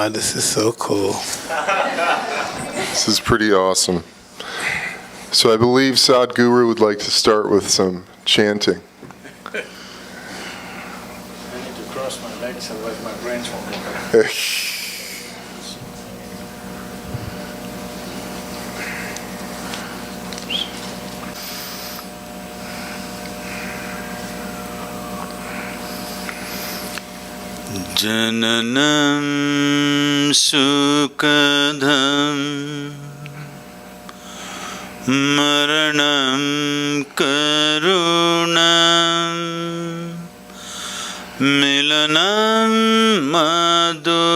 Wow, this is so cool. This is pretty awesome. So I believe Sadhguru would like to start with some chanting. I need to cross my legs, otherwise my brains won't work. Jananam sukadham maranam karunam milanam maduram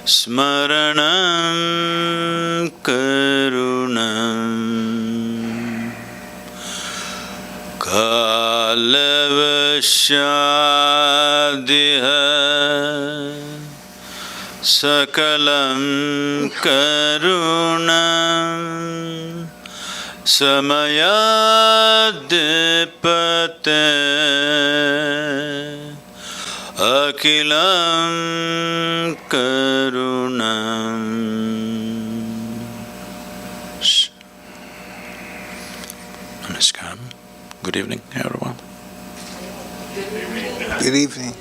smaranam karunam kalavashadiha sakalam karunam samayadipate akilam karunam. Namaskaram. Good evening, everyone. Good evening.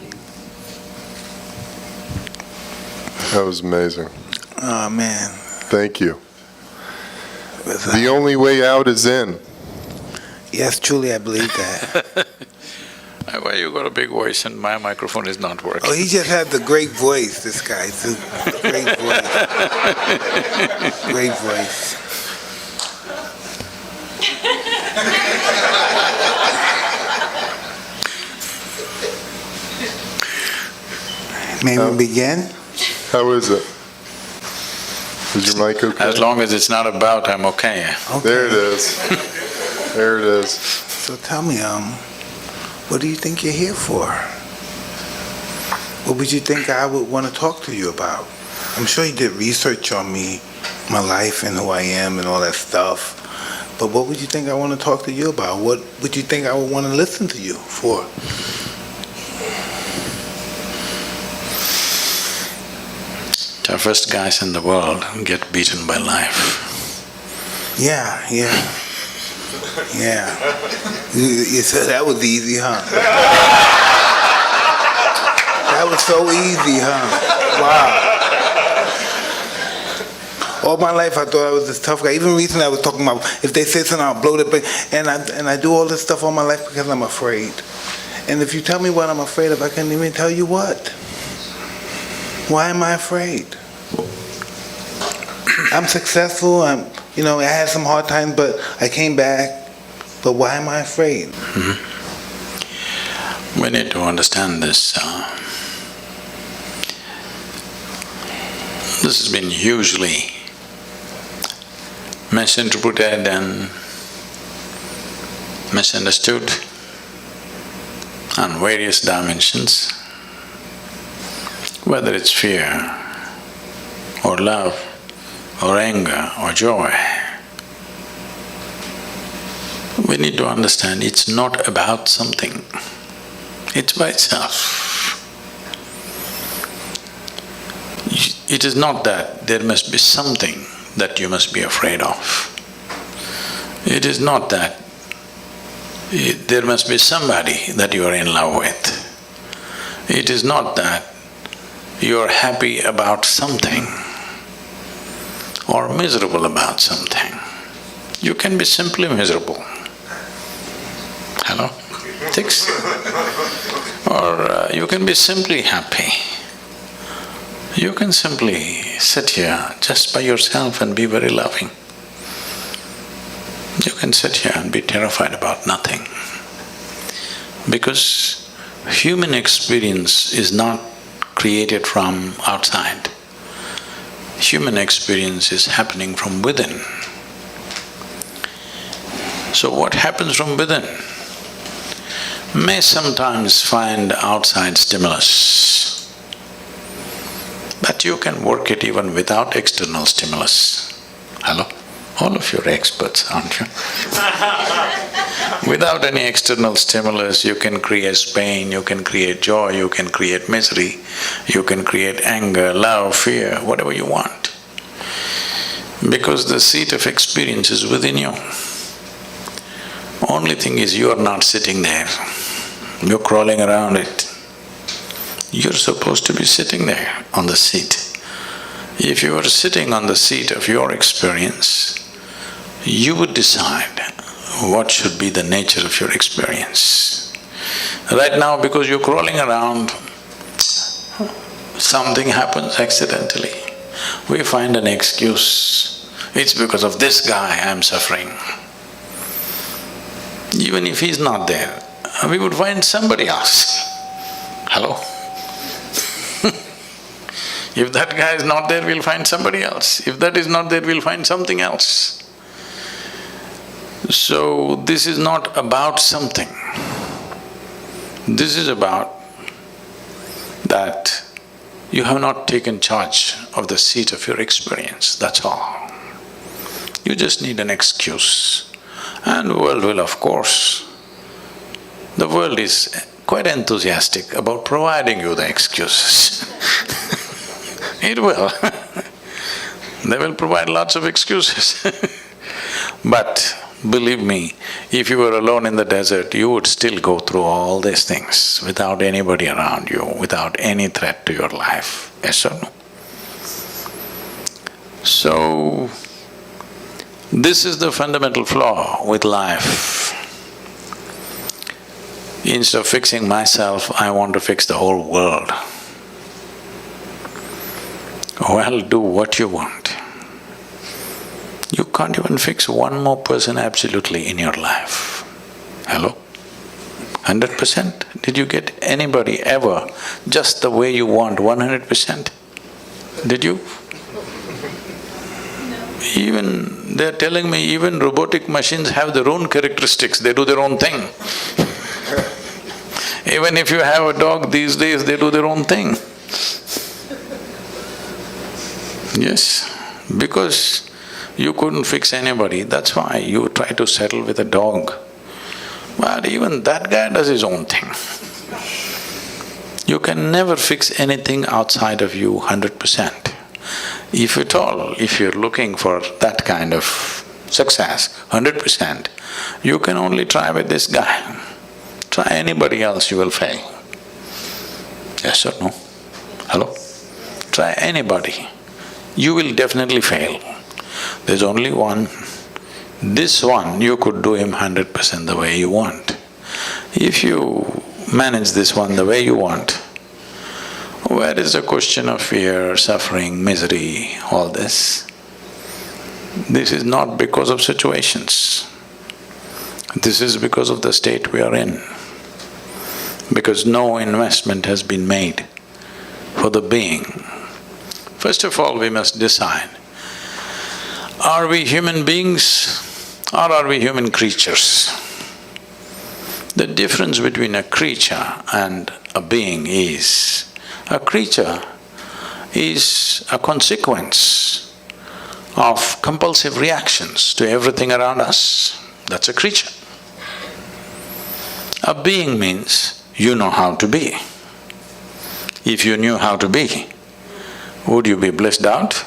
That was amazing. Oh, man. Thank you. The only way out is in. Yes, truly, I believe that. Why you got a big voice and my microphone is not working? Oh, he just has a great voice, this guy. It's a great voice. Great voice. May we begin? How is it? Is your mic okay? As long as it's not about, I'm okay. Okay. There it is. There it is. So tell me, what do you think you're here for? What would you think I would want to talk to you about? I'm sure you did research on me, my life and who I am and all that stuff. But what would you think I want to talk to you about? What would you think I would want to listen to you for? Toughest guys in the world get beaten by life. Yeah. You said that was easy, huh? That was so easy, huh? Wow. All my life I thought I was this tough guy. Even recently I was talking about if they say something, I'll blow it. And I do all this stuff all my life because I'm afraid. And if you tell me what I'm afraid of, I can't even tell you what. Why am I afraid? I'm successful. I had some hard times, but I came back. But why am I afraid? Mm-hmm. We need to understand this. This has been hugely misinterpreted and misunderstood on various dimensions. Whether it's fear, or love, or anger, or joy, we need to understand it's not about something, it's by itself. It is not that there must be something that you must be afraid of. It is not that there must be somebody that you are in love with. It is not that you are happy about something or miserable about something. You can be simply miserable. Hello? Thanks. Or you can be simply happy. You can simply sit here just by yourself and be very loving. You can sit here and be terrified about nothing. Because human experience is not created from outside. Human experience is happening from within. So what happens from within may sometimes find outside stimulus, but you can work it even without external stimulus. Hello? All of you are experts, aren't you? Without any external stimulus, you can create pain, you can create joy, you can create misery, you can create anger, love, fear, whatever you want. Because the seat of experience is within you. Only thing is you are not sitting there, you're crawling around it. You're supposed to be sitting there on the seat. If you were sitting on the seat of your experience, you would decide what should be the nature of your experience. Right now, because you're crawling around, something happens accidentally. We find an excuse. It's because of this guy I'm suffering. Even if he's not there, we would find somebody else. Hello? If that guy is not there, we'll find somebody else. If that is not there, we'll find something else. So, this is not about something. This is about that you have not taken charge of the seat of your experience, that's all. You just need an excuse. And the world will, of course, the world is quite enthusiastic about providing you the excuses. It will. They will provide lots of excuses. But believe me, if you were alone in the desert, you would still go through all these things without anybody around you, without any threat to your life. Yes or no? So, this is the fundamental flaw with life. Instead of fixing myself, I want to fix the whole world. Well, do what you want. You can't even fix one more person absolutely in your life. Hello? 100%? Did you get anybody ever just the way you want, 100%? Did you? Even… they're telling me even robotic machines have their own characteristics, they do their own thing. Even if you have a dog these days, they do their own thing. Yes, because you couldn't fix anybody, that's why you try to settle with a dog. But even that guy does his own thing. You can never fix anything outside of you 100%. If at all, if you're looking for that kind of success, 100%, you can only try with this guy. Try anybody else, you will fail. Yes or no? Hello? Try anybody, you will definitely fail. There's only one. This one, you could do him 100% the way you want. If you manage this one the way you want, where is the question of fear, suffering, misery, all this? This is not because of situations. This is because of the state we are in. Because no investment has been made for the being. First of all, we must decide, are we human beings or are we human creatures? The difference between a creature and a being is, a creature is a consequence of compulsive reactions to everything around us. That's a creature. A being means you know how to be. If you knew how to be, would you be blissed out?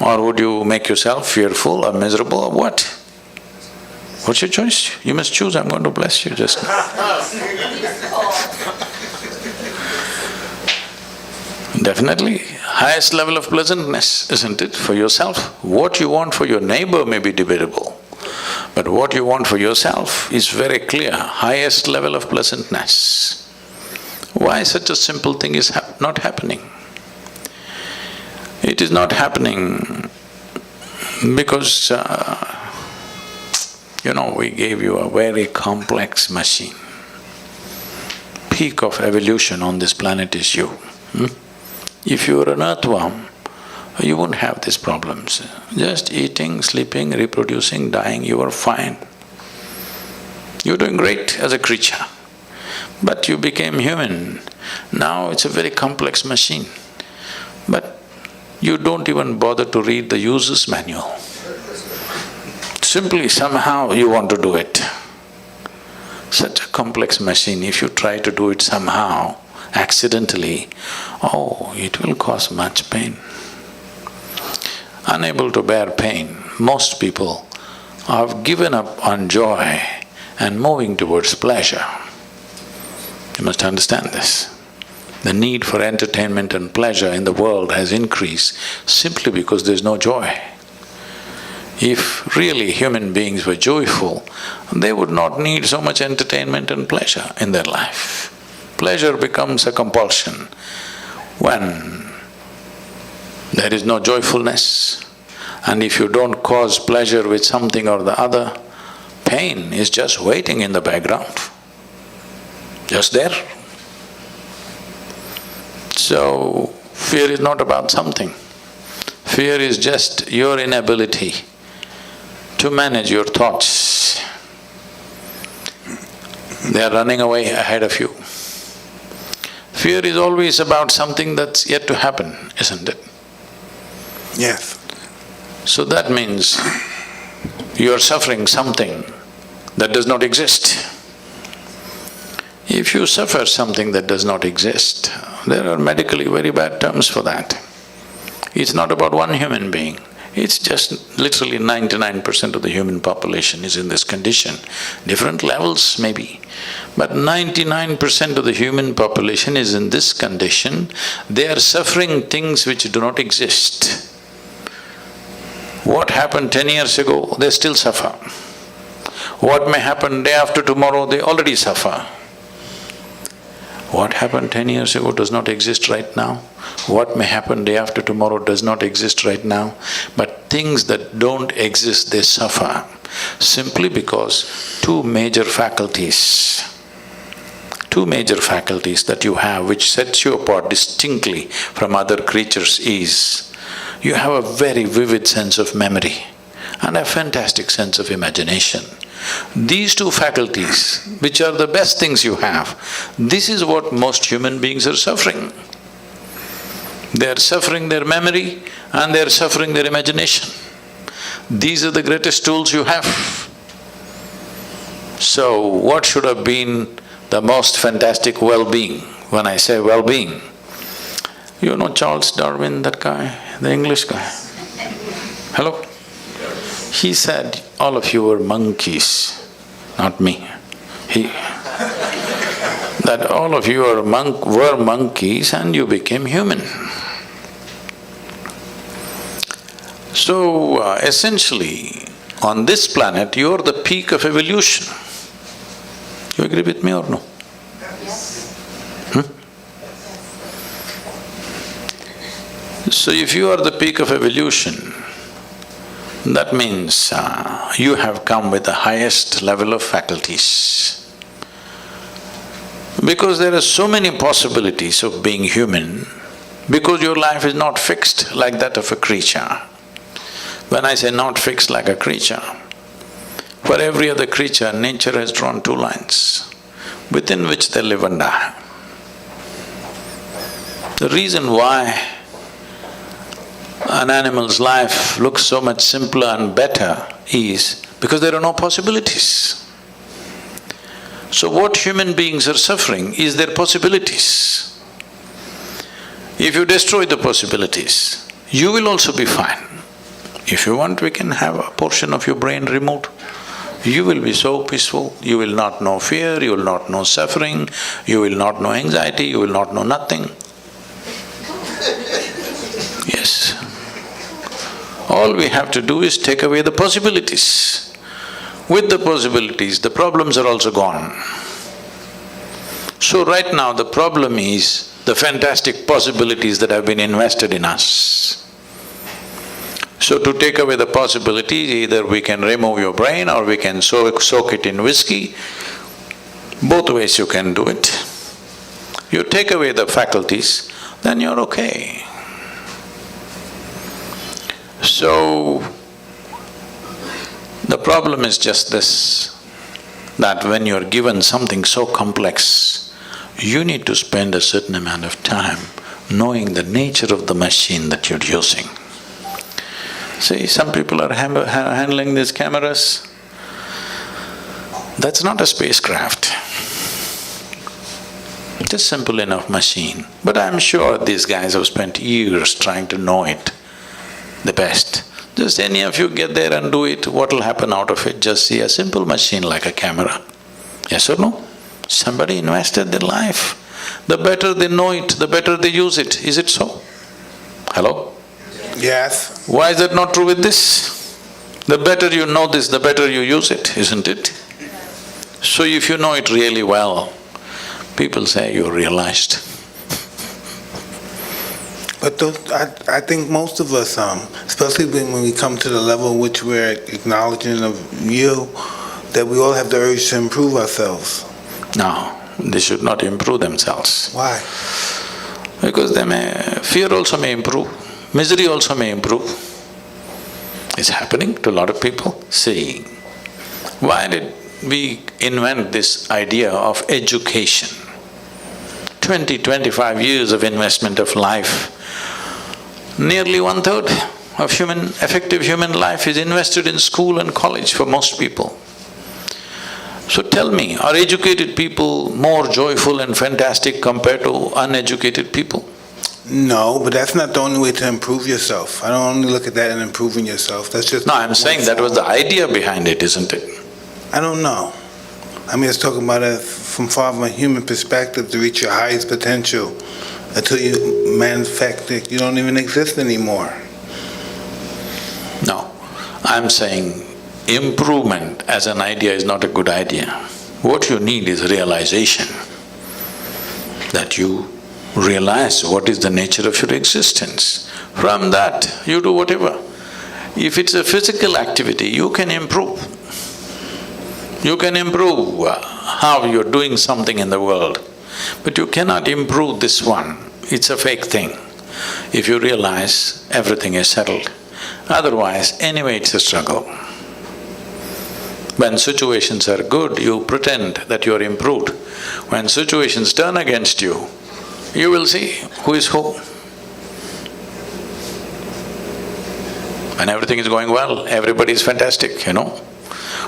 Or would you make yourself fearful or miserable or what? What's your choice? You must choose, I'm going to bless you just now. Definitely, highest level of pleasantness, isn't it, for yourself? What you want for your neighbor may be debatable, but what you want for yourself is very clear, highest level of pleasantness. Why such a simple thing is not happening? It is not happening because, we gave you a very complex machine. Peak of evolution on this planet is you. If you were an earthworm, you wouldn't have these problems. Just eating, sleeping, reproducing, dying, you are fine. You're doing great as a creature. But you became human. Now it's a very complex machine. But you don't even bother to read the user's manual. simply somehow you want to do it. Such a complex machine, if you try to do it somehow, accidentally, oh, it will cause much pain. Unable to bear pain, most people have given up on joy and moving towards pleasure. You must understand this. The need for entertainment and pleasure in the world has increased simply because there's no joy. If really human beings were joyful, they would not need so much entertainment and pleasure in their life. Pleasure becomes a compulsion when there is no joyfulness. And if you don't cause pleasure with something or the other, pain is just waiting in the background, just there. So, fear is not about something. Fear is just your inability to manage your thoughts. They are running away ahead of you. Fear is always about something that's yet to happen, isn't it? Yes. So that means you are suffering something that does not exist. If you suffer something that does not exist, there are medically very bad terms for that. It's not about one human being, it's just literally 99% of the human population is in this condition. Different levels maybe, but 99% of the human population is in this condition. They are suffering things which do not exist. What happened 10 years ago, they still suffer. What may happen day after tomorrow, they already suffer. What happened 10 years ago does not exist right now. What may happen day after tomorrow does not exist right now. But things that don't exist, they suffer simply because two major faculties that you have which sets you apart distinctly from other creatures is, you have a very vivid sense of memory and a fantastic sense of imagination. These two faculties, which are the best things you have, this is what most human beings are suffering. They are suffering their memory and they are suffering their imagination. These are the greatest tools you have. So, what should have been the most fantastic well-being? When I say well-being, you know Charles Darwin, that guy, the English guy? Hello? He said, all of you were monkeys, not me. That all of you were monkeys and you became human. So, essentially, on this planet, you're the peak of evolution. You agree with me or no? Yes. So if you are the peak of evolution, that means you have come with the highest level of faculties. Because there are so many possibilities of being human, because your life is not fixed like that of a creature. When I say not fixed like a creature, for every other creature, nature has drawn two lines within which they live and die. The reason why an animal's life looks so much simpler and better is because there are no possibilities. So what human beings are suffering is their possibilities. If you destroy the possibilities, you will also be fine. If you want, we can have a portion of your brain removed. You will be so peaceful, you will not know fear, you will not know suffering, you will not know anxiety, you will not know nothing. Yes. All we have to do is take away the possibilities. With the possibilities, the problems are also gone. So right now the problem is the fantastic possibilities that have been invested in us. So to take away the possibilities, either we can remove your brain or we can soak it in whiskey. Both ways you can do it. You take away the faculties, then you're okay. So, the problem is just this, that when you're given something so complex, you need to spend a certain amount of time knowing the nature of the machine that you're using. See, some people are handling these cameras. That's not a spacecraft. Just simple enough machine. But I'm sure these guys have spent years trying to know it the best. Just any of you get there and do it, what'll happen out of it? Just see a simple machine like a camera. Yes or no? Somebody invested their life. The better they know it, the better they use it. Is it so? Hello? Yes. Why is that not true with this? The better you know this, the better you use it, isn't it? So if you know it really well, people say you're realized. But I think most of us, especially when we come to the level in which we're acknowledging of you, that we all have the urge to improve ourselves. No, they should not improve themselves. Why? Because fear also may improve, misery also may improve. It's happening to a lot of people. See, why did we invent this idea of education? 20-25 years of investment of life. Nearly 1/3 of effective human life is invested in school and college for most people. So tell me, are educated people more joyful and fantastic compared to uneducated people? No, but that's not the only way to improve yourself. I don't only look at that in improving yourself, that's just… No, I'm saying that was the idea behind it, isn't it? I don't know. I mean, it's talking about it from far from a human perspective to reach your highest potential. Until you manifest it, you don't even exist anymore. No, I'm saying improvement as an idea is not a good idea. What you need is realization, that you realize what is the nature of your existence. From that, you do whatever. If it's a physical activity, you can improve. You can improve how you're doing something in the world, but you cannot improve this one. It's a fake thing. If you realize everything is settled, otherwise anyway it's a struggle. When situations are good, you pretend that you're improved. When situations turn against you, you will see who is who. When everything is going well, everybody is fantastic, you know.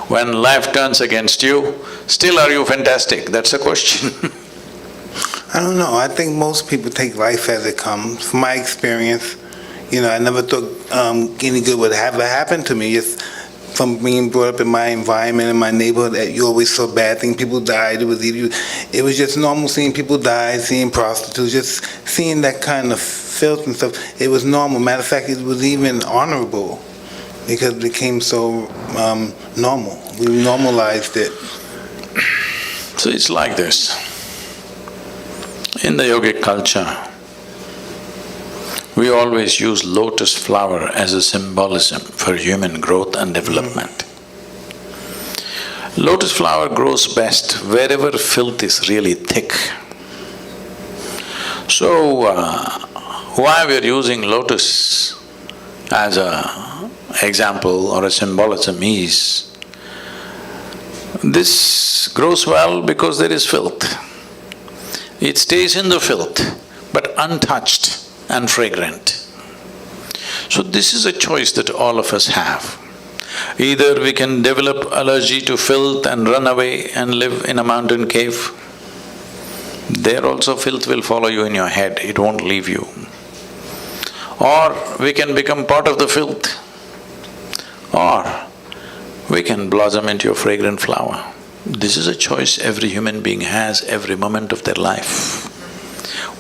When life turns against you, still are you fantastic? That's a question. I don't know, I think most people take life as it comes. From my experience, I never thought any good would ever happen to me. Just from being brought up in my environment, in my neighborhood, that you always saw bad things, people died, it was just normal seeing people die, seeing prostitutes, just seeing that kind of filth and stuff. It was normal. Matter of fact, it was even honorable because it became so normal. We normalized it. So it's like this. In the yogic culture, we always use lotus flower as a symbolism for human growth and development. Lotus flower grows best wherever filth is really thick. So, why we're using lotus as a example or a symbolism is, this grows well because there is filth. It stays in the filth, but untouched and fragrant. So this is a choice that all of us have. Either we can develop allergy to filth and run away and live in a mountain cave. There also filth will follow you in your head, it won't leave you. Or we can become part of the filth. Or we can blossom into a fragrant flower. This is a choice every human being has every moment of their life.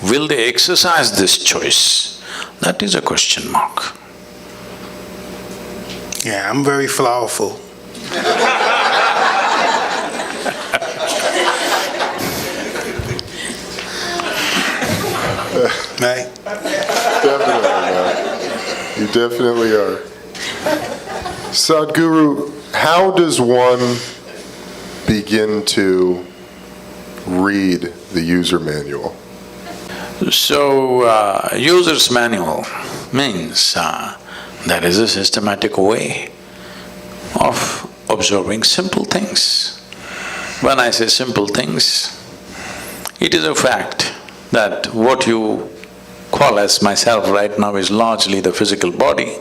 Will they exercise this choice? That is a question mark. Yeah, I'm very flowerful. Right? Definitely, man. You definitely are. Sadhguru, how does one begin to read the user manual? So, user's manual means there is a systematic way of observing simple things. When I say simple things, it is a fact that what you call as myself right now is largely the physical body.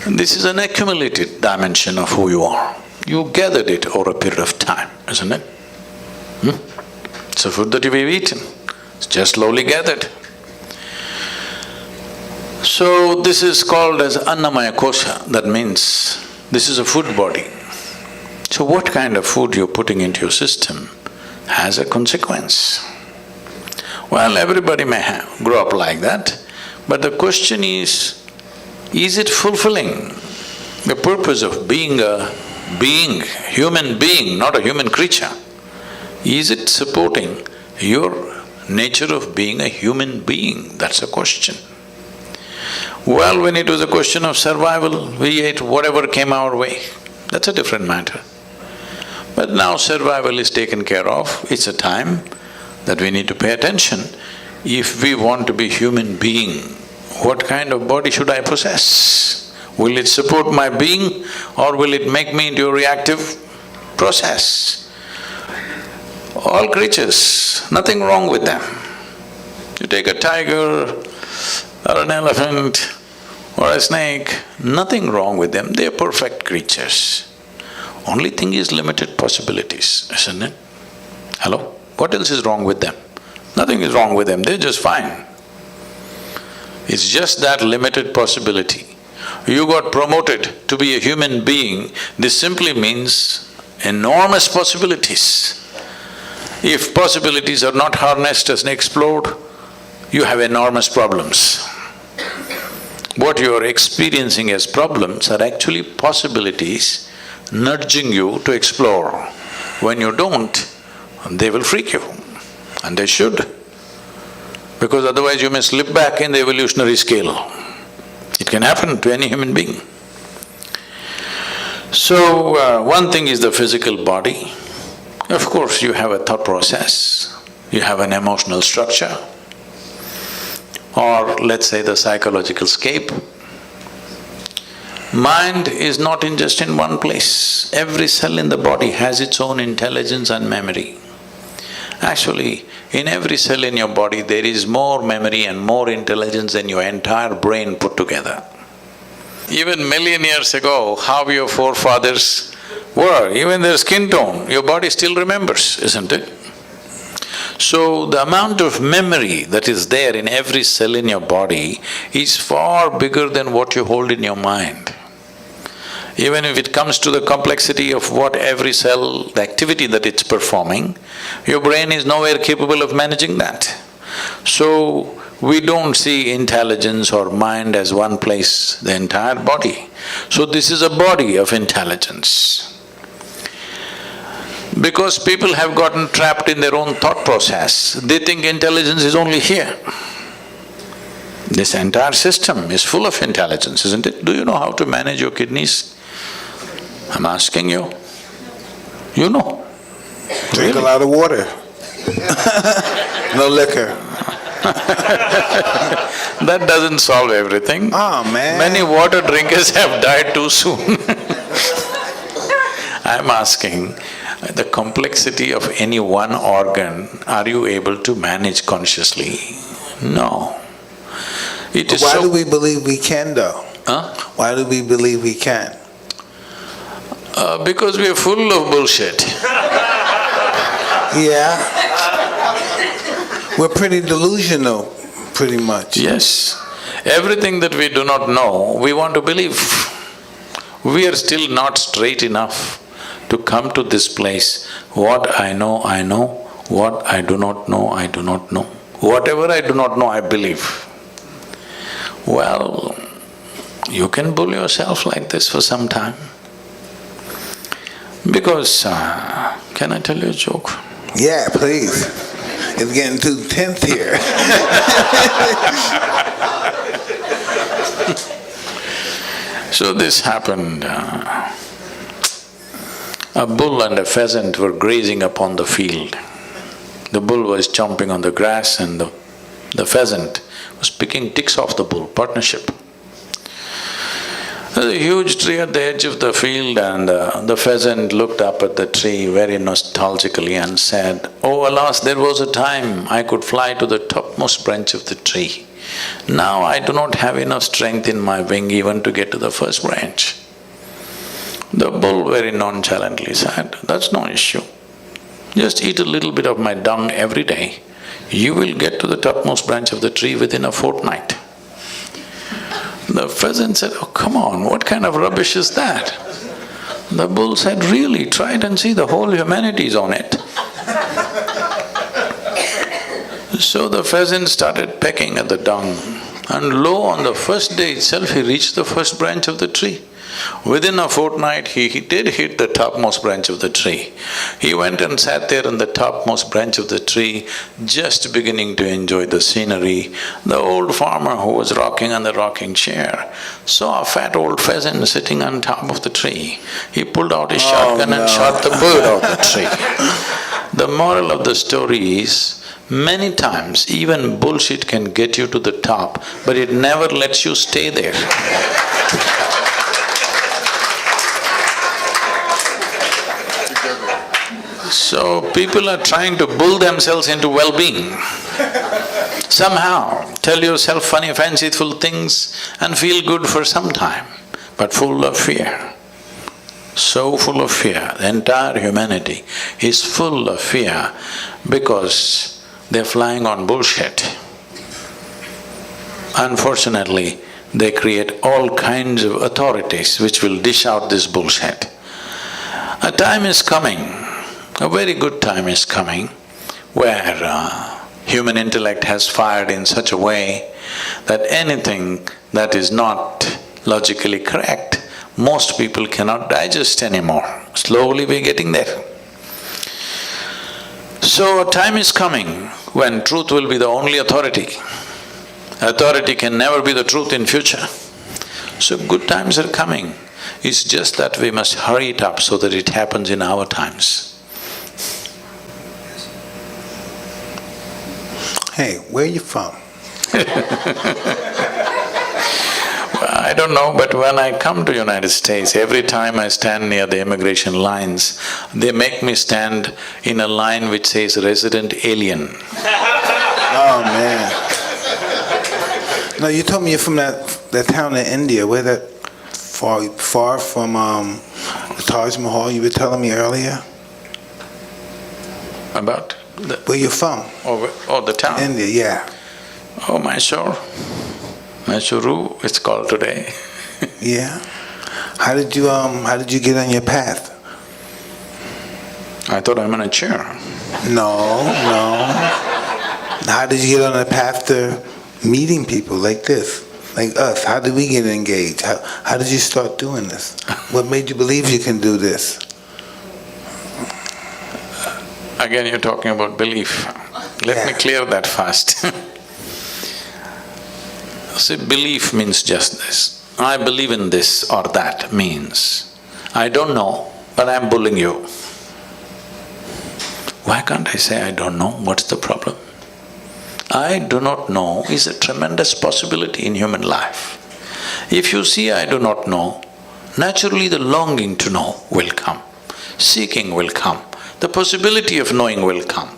This is an accumulated dimension of who you are. You gathered it over a period of time, isn't it? It's a food that you've eaten, it's just slowly gathered. So this is called as Annamaya Kosha, that means this is a food body. So what kind of food you're putting into your system has a consequence. Well, everybody may grow up like that, but the question is it fulfilling the purpose of being a being, human being, not a human creature? Is it supporting your nature of being a human being? That's a question. Well, when it was a question of survival, we ate whatever came our way. That's a different matter. But now survival is taken care of, it's a time that we need to pay attention. If we want to be human being, what kind of body should I possess? Will it support my being or will it make me into a reactive process? All creatures, nothing wrong with them. You take a tiger or an elephant or a snake, nothing wrong with them, they are perfect creatures. Only thing is limited possibilities, isn't it? Hello? What else is wrong with them? Nothing is wrong with them, they're just fine. It's just that limited possibility. You got promoted to be a human being, this simply means enormous possibilities. If possibilities are not harnessed and explored, you have enormous problems. What you are experiencing as problems are actually possibilities nudging you to explore. When you don't, they will freak you, and they should, because otherwise you may slip back in the evolutionary scale. It can happen to any human being. So, one thing is the physical body. Of course, you have a thought process, you have an emotional structure, or let's say the psychological scape. Mind is not just in one place. Every cell in the body has its own intelligence and memory. Actually, in every cell in your body, there is more memory and more intelligence than your entire brain put together. Even million years ago, how your forefathers were, even their skin tone, your body still remembers, isn't it? So, the amount of memory that is there in every cell in your body is far bigger than what you hold in your mind. Even if it comes to the complexity of what every cell, the activity that it's performing, your brain is nowhere capable of managing that. So, we don't see intelligence or mind as one place, the entire body. So, this is a body of intelligence. Because people have gotten trapped in their own thought process, they think intelligence is only here. This entire system is full of intelligence, isn't it? Do you know how to manage your kidneys? I'm asking you. You know. Drink Really? a lot of water. No liquor. That doesn't solve everything. Oh, man. Many water drinkers have died too soon. I'm asking, the complexity of any one organ, are you able to manage consciously? No. It is Why so… do we believe we can though? Huh? Why do we believe we can? Because we are full of bullshit. Yeah. We're pretty delusional, pretty much. Yes. Everything that we do not know, we want to believe. We are still not straight enough to come to this place. What I know, I know. What I do not know, I do not know. Whatever I do not know, I believe. Well, you can bull yourself like this for some time. Because, can I tell you a joke? Yeah, please. It's getting too tense here. So this happened, a bull and a pheasant were grazing upon the field. The bull was chomping on the grass and the pheasant was picking ticks off the bull, partnership. There's a huge tree at the edge of the field, and the pheasant looked up at the tree very nostalgically and said, "Oh alas, there was a time I could fly to the topmost branch of the tree. Now I do not have enough strength in my wing even to get to the first branch." The bull very nonchalantly said, "That's no issue. Just eat a little bit of my dung every day. You will get to the topmost branch of the tree within a fortnight." The pheasant said, "Oh, come on, what kind of rubbish is that?" The bull said, "Really, try it and see, the whole humanity is on it." So the pheasant started pecking at the dung, and lo, on the first day itself he reached the first branch of the tree. Within a fortnight, he did hit the topmost branch of the tree. He went and sat there on the topmost branch of the tree, just beginning to enjoy the scenery. The old farmer who was rocking on the rocking chair saw a fat old pheasant sitting on top of the tree. He pulled out his shotgun and shot the bird out of the tree. The moral of the story is, many times even bullshit can get you to the top, but it never lets you stay there. So people are trying to bull themselves into well-being. Somehow tell yourself funny, fanciful things and feel good for some time, but full of fear. So full of fear. The entire humanity is full of fear because they're flying on bullshit. Unfortunately, they create all kinds of authorities which will dish out this bullshit. A time is coming, a very good time is coming, where human intellect has fired in such a way that anything that is not logically correct, most people cannot digest anymore. Slowly we're getting there. So a time is coming when truth will be the only authority. Authority can never be the truth in future. So good times are coming. It's just that we must hurry it up so that it happens in our times. Hey, where are you from? I don't know, but when I come to United States, every time I stand near the immigration lines, they make me stand in a line which says resident alien. Oh, man. No, you told me you're from that town in India. Where that far from the Taj Mahal you were telling me earlier? About? Where you from? Oh, the town? India, yeah. Oh, Mysore. Mysuru, it's called today. Yeah. How did you get on your path? I thought I'm in a chair. No. How did you get on the path to meeting people like this, like us? How did we get engaged? How did you start doing this? What made you believe you can do this? Again, you're talking about belief. Let me clear that first. See, belief means just this. I believe in this or that means, I don't know, but I'm bullying you. Why can't I say I don't know? What's the problem? I do not know is a tremendous possibility in human life. If you see I do not know, naturally the longing to know will come, seeking will come, the possibility of knowing will come.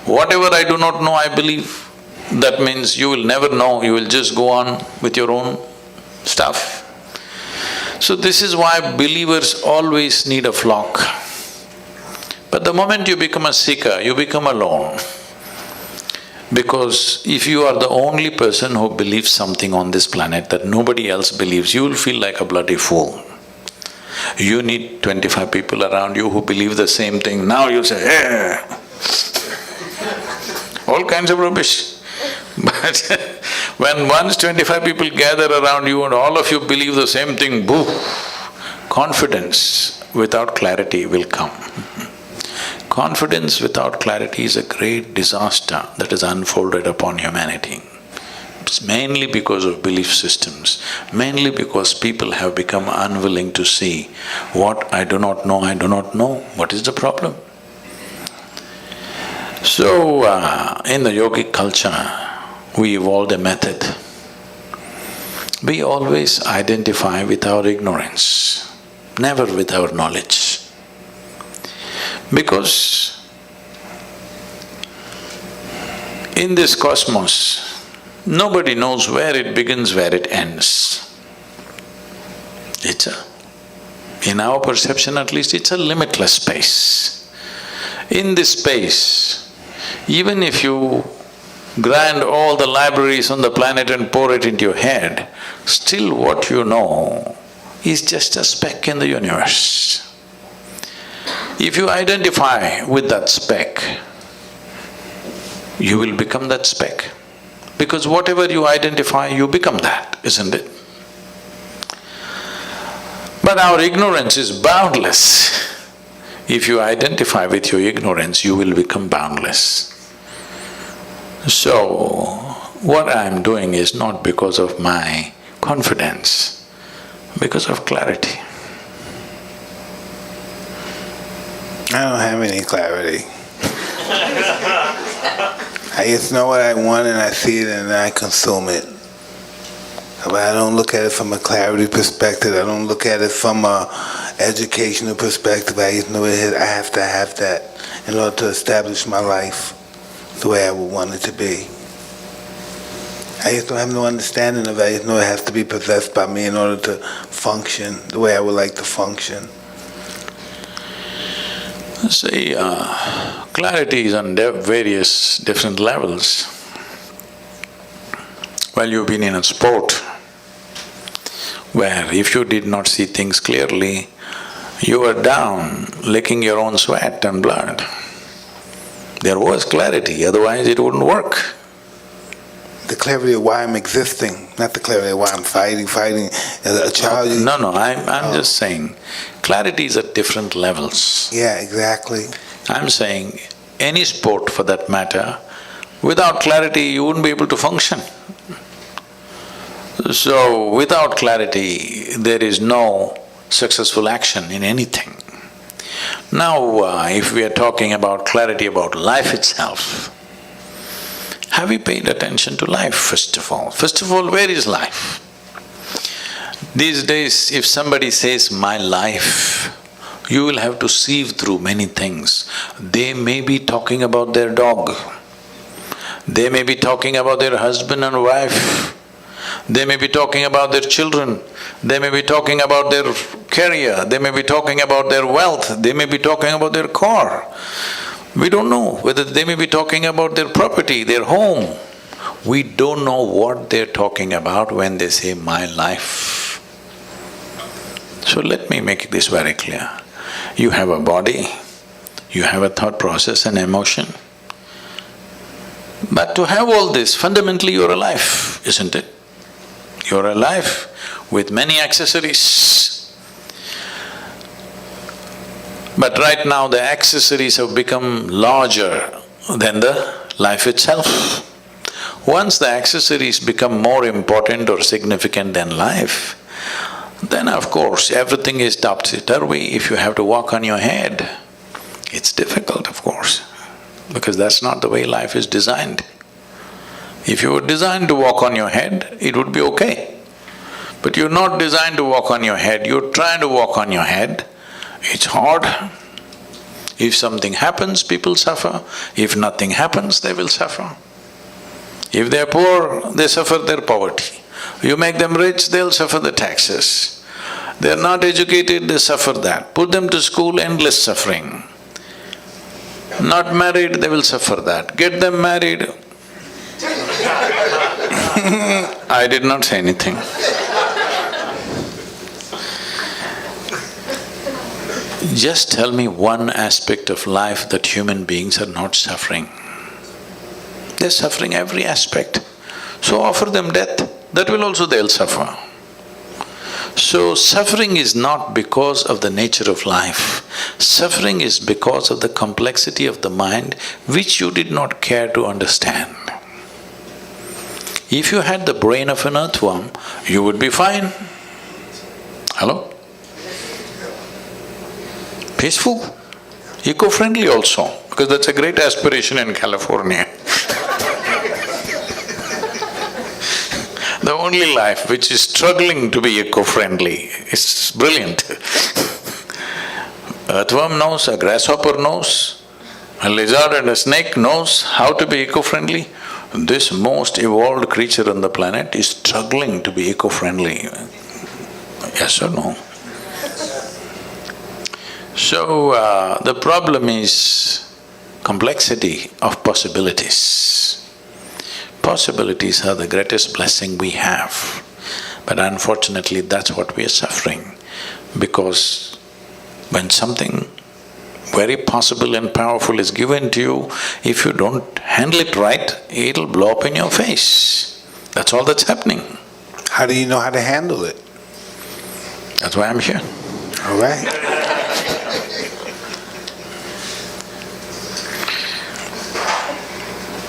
Whatever I do not know, I believe. That means you will never know, you will just go on with your own stuff. So this is why believers always need a flock. But the moment you become a seeker, you become alone. Because if you are the only person who believes something on this planet that nobody else believes, you will feel like a bloody fool. You need 25 people around you who believe the same thing. Now you say, "Eh!" All kinds of rubbish. But when once 25 people gather around you and all of you believe the same thing, boo! Confidence without clarity will come. Confidence without clarity is a great disaster that has unfolded upon humanity. It's mainly because of belief systems, mainly because people have become unwilling to see what I do not know, what is the problem? So, in the yogic culture, we evolved a method. We always identify with our ignorance, never with our knowledge. Because in this cosmos, nobody knows where it begins, where it ends. In our perception at least, it's a limitless space. In this space, even if you grind all the libraries on the planet and pour it into your head, still what you know is just a speck in the universe. If you identify with that speck, you will become that speck. Because whatever you identify, you become that, isn't it? But our ignorance is boundless. If you identify with your ignorance, you will become boundless. So, what I'm doing is not because of my confidence, because of clarity. I don't have any clarity. I just know what I want and I see it and I consume it. But I don't look at it from a clarity perspective, I don't look at it from a educational perspective. I just know I have to have that in order to establish my life the way I would want it to be. I just don't have no understanding of it. I just know it has to be possessed by me in order to function the way I would like to function. See, clarity is on various different levels. Well, you've been in a sport where if you did not see things clearly, you were down, licking your own sweat and blood. There was clarity, otherwise it wouldn't work. The clarity of why I'm existing, not the clarity of why I'm fighting. As a child… No, I'm just saying, clarity is at different levels. Yeah, exactly. I'm saying, any sport for that matter, without clarity you wouldn't be able to function. So, without clarity, there is no successful action in anything. Now, if we are talking about clarity about life itself, have you paid attention to life, first of all? First of all, where is life? These days, if somebody says, my life, you will have to sieve through many things. They may be talking about their dog, they may be talking about their husband and wife, they may be talking about their children, they may be talking about their career, they may be talking about their wealth, they may be talking about their car. We don't know whether they may be talking about their property, their home. We don't know what they're talking about when they say, my life. So let me make this very clear. You have a body, you have a thought process and emotion. But to have all this, fundamentally you're alive, isn't it? You're alive with many accessories. But right now the accessories have become larger than the life itself. Once the accessories become more important or significant than life, then of course everything is topsy-turvy. If you have to walk on your head, it's difficult, of course, because that's not the way life is designed. If you were designed to walk on your head, it would be okay. But you're not designed to walk on your head, you're trying to walk on your head, it's hard. If something happens, people suffer. If nothing happens, they will suffer. If they're poor, they suffer their poverty. You make them rich, they'll suffer the taxes. They're not educated, they suffer that. Put them to school, endless suffering. Not married, they will suffer that. Get them married. I did not say anything. Just tell me one aspect of life that human beings are not suffering. They're suffering every aspect. So offer them death, that will also they'll suffer. So suffering is not because of the nature of life. Suffering is because of the complexity of the mind which you did not care to understand. If you had the brain of an earthworm, you would be fine. Hello? Peaceful, eco-friendly also, because that's a great aspiration in California. The only life which is struggling to be eco-friendly. It's brilliant. Earthworm knows, a grasshopper knows, a lizard and a snake knows how to be eco-friendly. This most evolved creature on the planet is struggling to be eco-friendly. Yes or no? So, the problem is complexity of possibilities. Possibilities are the greatest blessing we have, but unfortunately that's what we are suffering, because when something very possible and powerful is given to you, if you don't handle it right, it'll blow up in your face. That's all that's happening. How do you know how to handle it? That's why I'm here. All right.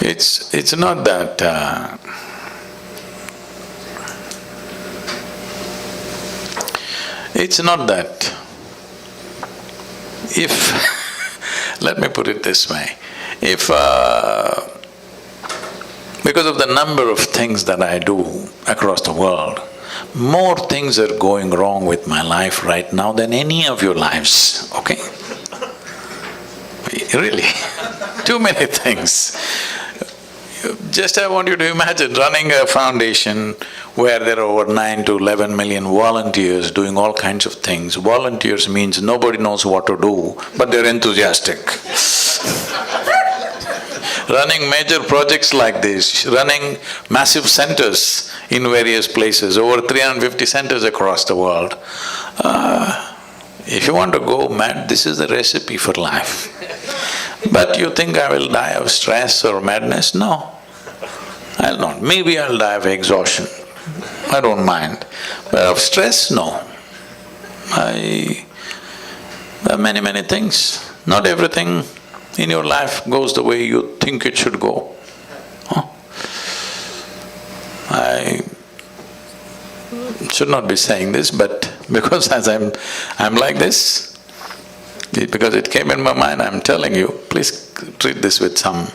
It's not that if let me put it this way, if because of the number of things that I do across the world, more things are going wrong with my life right now than any of your lives, okay? Really, too many things. Just I want you to imagine running a foundation where there are over 9 to 11 million volunteers doing all kinds of things. Volunteers means nobody knows what to do, but they're enthusiastic. Running major projects like this, running massive centers in various places, over 350 centers across the world. If you want to go mad, this is the recipe for life. But you think I will die of stress or madness? No, I'll not. Maybe I'll die of exhaustion, I don't mind. But of stress, no. There are many things. Not everything in your life goes the way you think it should go. I should not be saying this, but because as I'm like this, because it came in my mind, I'm telling you, please treat this with some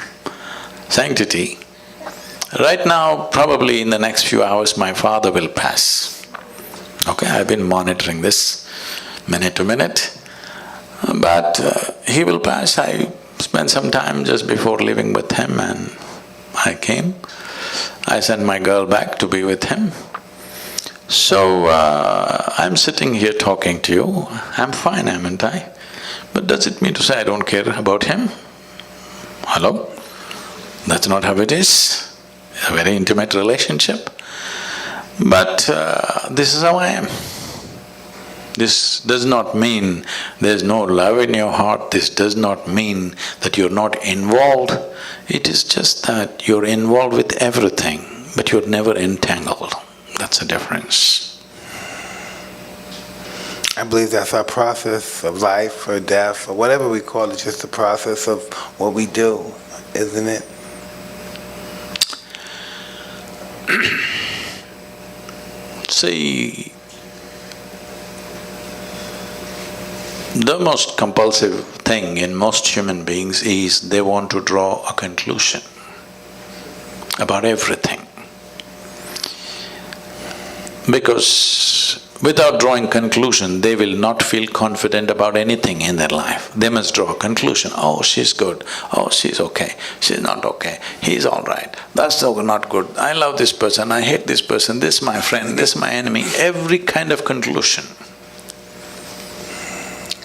sanctity. Right now, probably in the next few hours, my father will pass. Okay, I've been monitoring this minute to minute, but he will pass. I spent some time just before leaving with him and I came. I sent my girl back to be with him. So, I'm sitting here talking to you, I'm fine, haven't I? But does it mean to say I don't care about him? Hello? That's not how it is. A very intimate relationship. But this is how I am. This does not mean there's no love in your heart, this does not mean that you're not involved. It is just that you're involved with everything, but you're never entangled. That's the difference. I believe that's our process of life or death or whatever we call it, just the process of what we do, isn't it? See, the most compulsive thing in most human beings is they want to draw a conclusion about everything. Because without drawing conclusion, they will not feel confident about anything in their life. They must draw a conclusion. Oh, she's good. Oh, she's okay. She's not okay. He's all right. That's not good. I love this person. I hate this person. This is my friend. This is my enemy. Every kind of conclusion.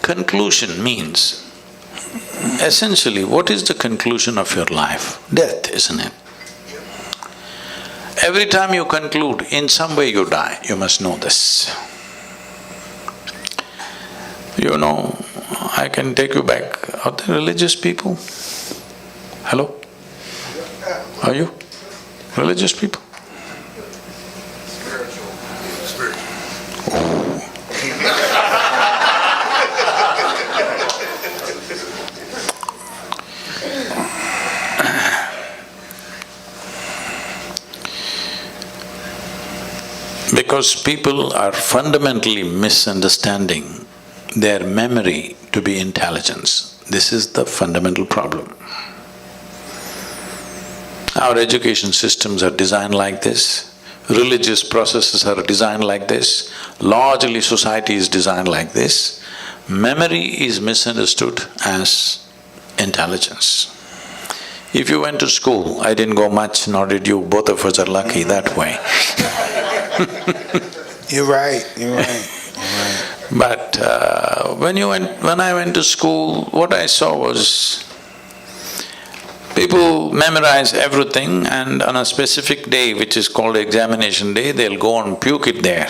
Conclusion means, essentially, what is the conclusion of your life? Death, isn't it? Every time you conclude, in some way you die, you must know this. You know, I can take you back. Are there religious people? Hello? Are you religious people? Because people are fundamentally misunderstanding their memory to be intelligence. This is the fundamental problem. Our education systems are designed like this. religious processes are designed like this, largely society is designed like this. Memory is misunderstood as intelligence. If you went to school, I didn't go much, nor did you, both of us are lucky that way. You're right, you're right. But when I went to school, what I saw was people memorize everything, and on a specific day, which is called examination day, they'll go and puke it there.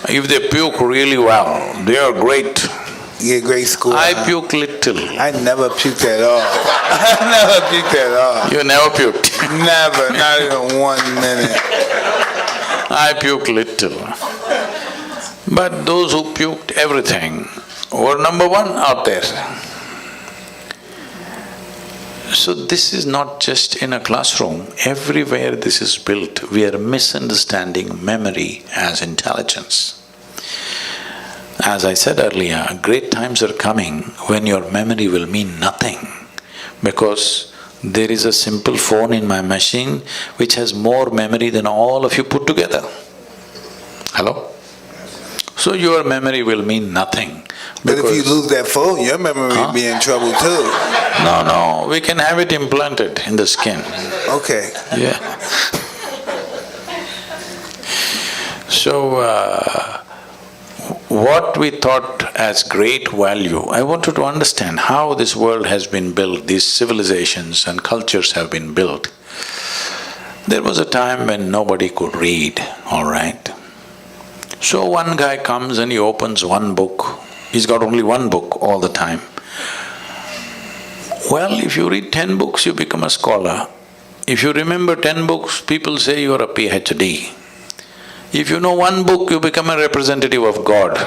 If they puke really well, they are great. You get great school. I puke little. I never puked at all. I never puked at all. You never puked. Never, not even 1 minute. I puke little. But those who puked everything were number one out there. So this is not just in a classroom, everywhere this is built. We are misunderstanding memory as intelligence. As I said earlier, great times are coming when your memory will mean nothing, because there is a simple phone in my machine which has more memory than all of you put together. Hello? So your memory will mean nothing. But if you lose that phone, your memory will be in trouble too. No, we can have it implanted in the skin. Okay. Yeah. So, what we thought as great value, I wanted to understand how this world has been built, these civilizations and cultures have been built. There was a time when nobody could read, all right? So one guy comes and he opens one book. He's got only one book all the time. Well, if you read 10 books, you become a scholar. If you remember 10 books, people say you're a PhD. If you know one book, you become a representative of God.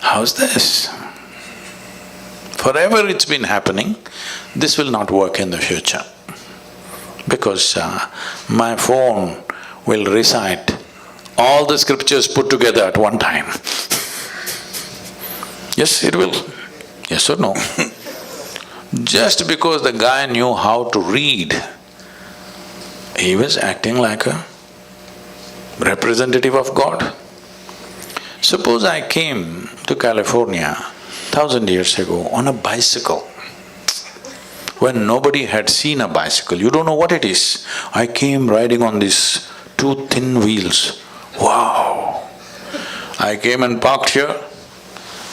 How's this? Forever it's been happening. This will not work in the future, because my phone will recite all the scriptures put together at one time. Yes, it will. Yes or no? Just because the guy knew how to read, he was acting like a representative of God. Suppose I came to California 1,000 years ago on a bicycle, when nobody had seen a bicycle. You don't know what it is. I came riding on these 2 thin wheels. Wow! I came and parked here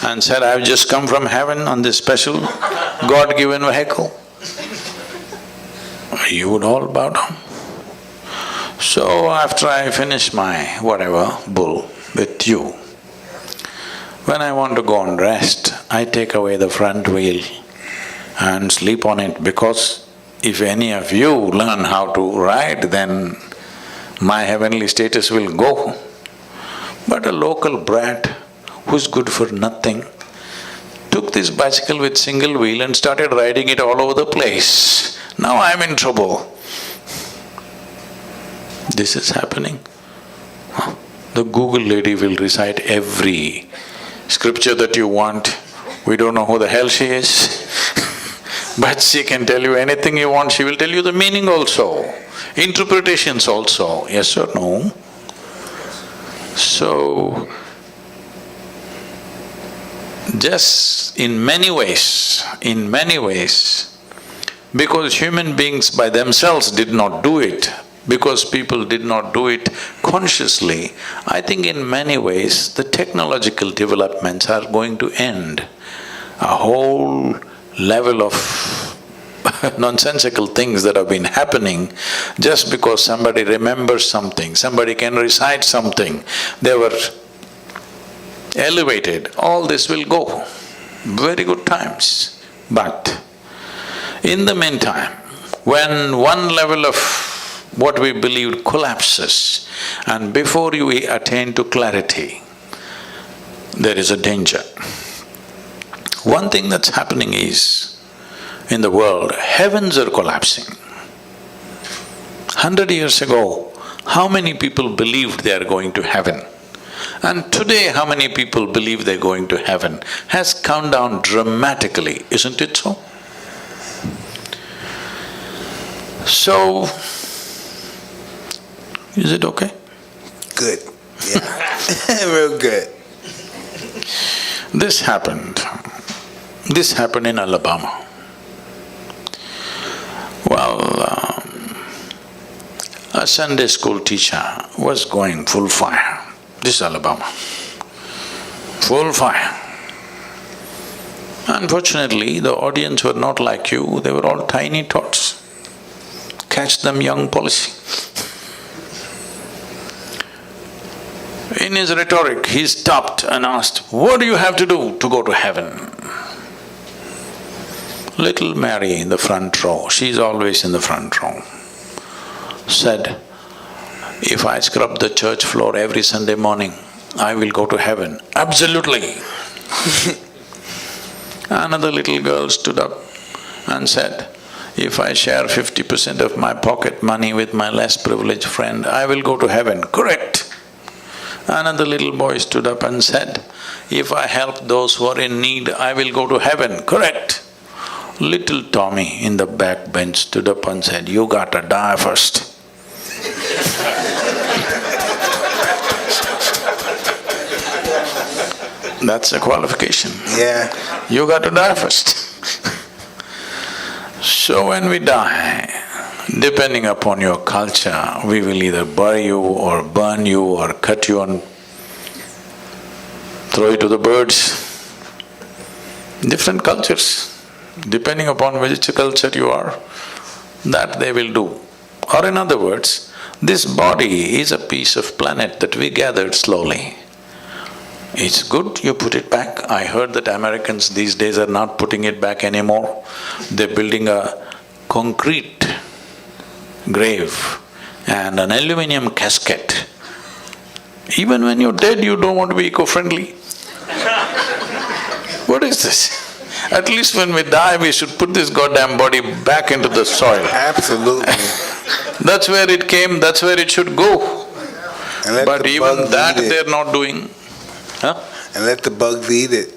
and said, I've just come from heaven on this special God-given vehicle. You would all bow down. So after I finish my whatever bull with you, when I want to go and rest, I take away the front wheel and sleep on it, because if any of you learn how to ride, then my heavenly status will go. But a local brat who's good for nothing took this bicycle with single wheel and started riding it all over the place. Now I'm in trouble. This is happening. The Google lady will recite every scripture that you want. We don't know who the hell she is. But she can tell you anything you want, she will tell you the meaning also, interpretations also, yes or no? So, just in many ways, because human beings by themselves did not do it, because people did not do it consciously, I think in many ways the technological developments are going to end. A whole level of nonsensical things that have been happening just because somebody remembers something, somebody can recite something, they were elevated, all this will go. Very good times. But in the meantime, when one level of what we believed collapses, and before you attain to clarity, there is a danger. One thing that's happening is, in the world, heavens are collapsing. 100 years ago, how many people believed they are going to heaven? And today, how many people believe they're going to heaven has come down dramatically, isn't it so? So, Is it okay? Good. Yeah. Real good. This happened. This happened in Alabama. Well, a Sunday school teacher was going full fire. This is Alabama. Full fire. Unfortunately, the audience were not like you, they were all tiny tots. Catch them young policy. In his rhetoric, he stopped and asked, "What do you have to do to go to heaven?" Little Mary in the front row, she's always in the front row, said, "If I scrub the church floor every Sunday morning, I will go to heaven." "Absolutely." Another little girl stood up and said, "If I share 50% of my pocket money with my less privileged friend, I will go to heaven." "Correct." Another little boy stood up and said, "If I help those who are in need, I will go to heaven." "Correct." Little Tommy in the back bench stood up and said, "You gotta die first." That's a qualification. Yeah. You got to die first. So when we die, depending upon your culture, we will either bury you or burn you or cut you and throw you to the birds. Different cultures, depending upon which culture you are, that they will do. Or in other words, this body is a piece of planet that we gathered slowly. It's good you put it back. I heard that Americans these days are not putting it back anymore. They're building a concrete grave and an aluminum casket. Even when you're dead, you don't want to be eco-friendly. What is this? At least when we die, we should put this goddamn body back into the soil. Absolutely. That's where it came, that's where it should go. And let But the even bugs that eat it. they're not doing. Huh? And let the bugs eat it.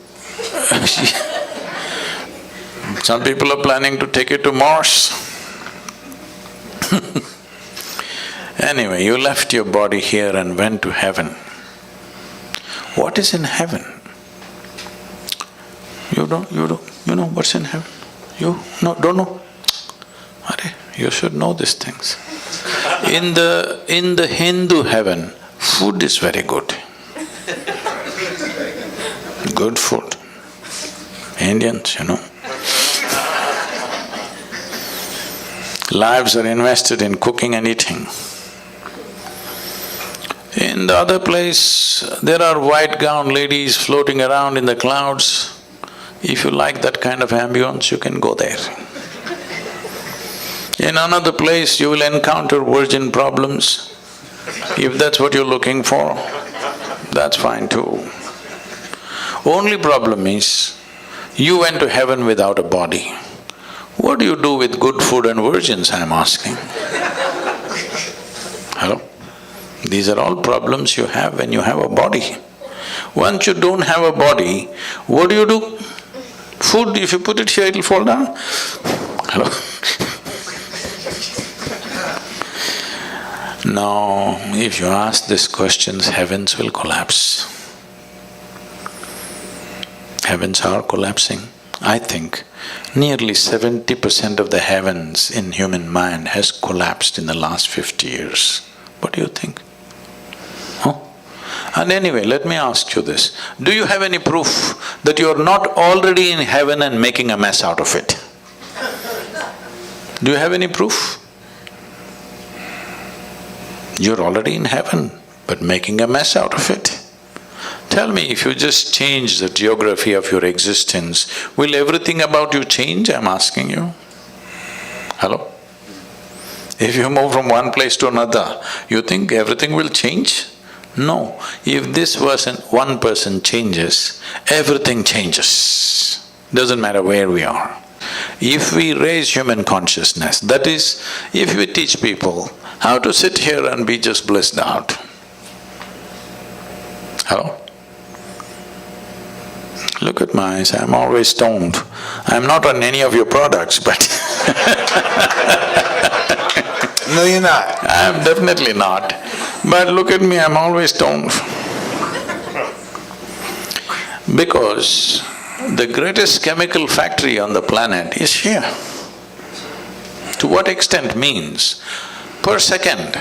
Some people are planning to take it to Mars. Anyway, you left your body here and went to heaven. What is in heaven? You know what's in heaven? You don't know? Arey, you should know these things. In the Hindu heaven, food is very good. Good food. Indians, Lives are invested in cooking and eating. In the other place, there are white-gowned ladies floating around in the clouds. If you like that kind of ambience, you can go there. In another place, you will encounter virgin problems. If that's what you're looking for, that's fine too. Only problem is, you went to heaven without a body. What do you do with good food and virgins, I'm asking? Hello? These are all problems you have when you have a body. Once you don't have a body, what do? Food, if you put it here, it'll fall down. Hello? Now, if you ask these questions, heavens will collapse. Heavens are collapsing. I think nearly 70% of the heavens in human mind has collapsed in the last 50 years. What do you think? Huh? And anyway, let me ask you this. Do you have any proof that you're not already in heaven and making a mess out of it? Do you have any proof? You're already in heaven, but making a mess out of it. Tell me, if you just change the geography of your existence, will everything about you change, I'm asking you? Hello? If you move from one place to another, you think everything will change? No. If this one person changes, everything changes. Doesn't matter where we are. If we raise human consciousness, that is, if we teach people how to sit here and be just blissed out. Hello? Look at my eyes, I'm always stoned. I'm not on any of your products, but No, you're not. I'm definitely not. But look at me, I'm always stoned. Because the greatest chemical factory on the planet is here. To what extent means, per second,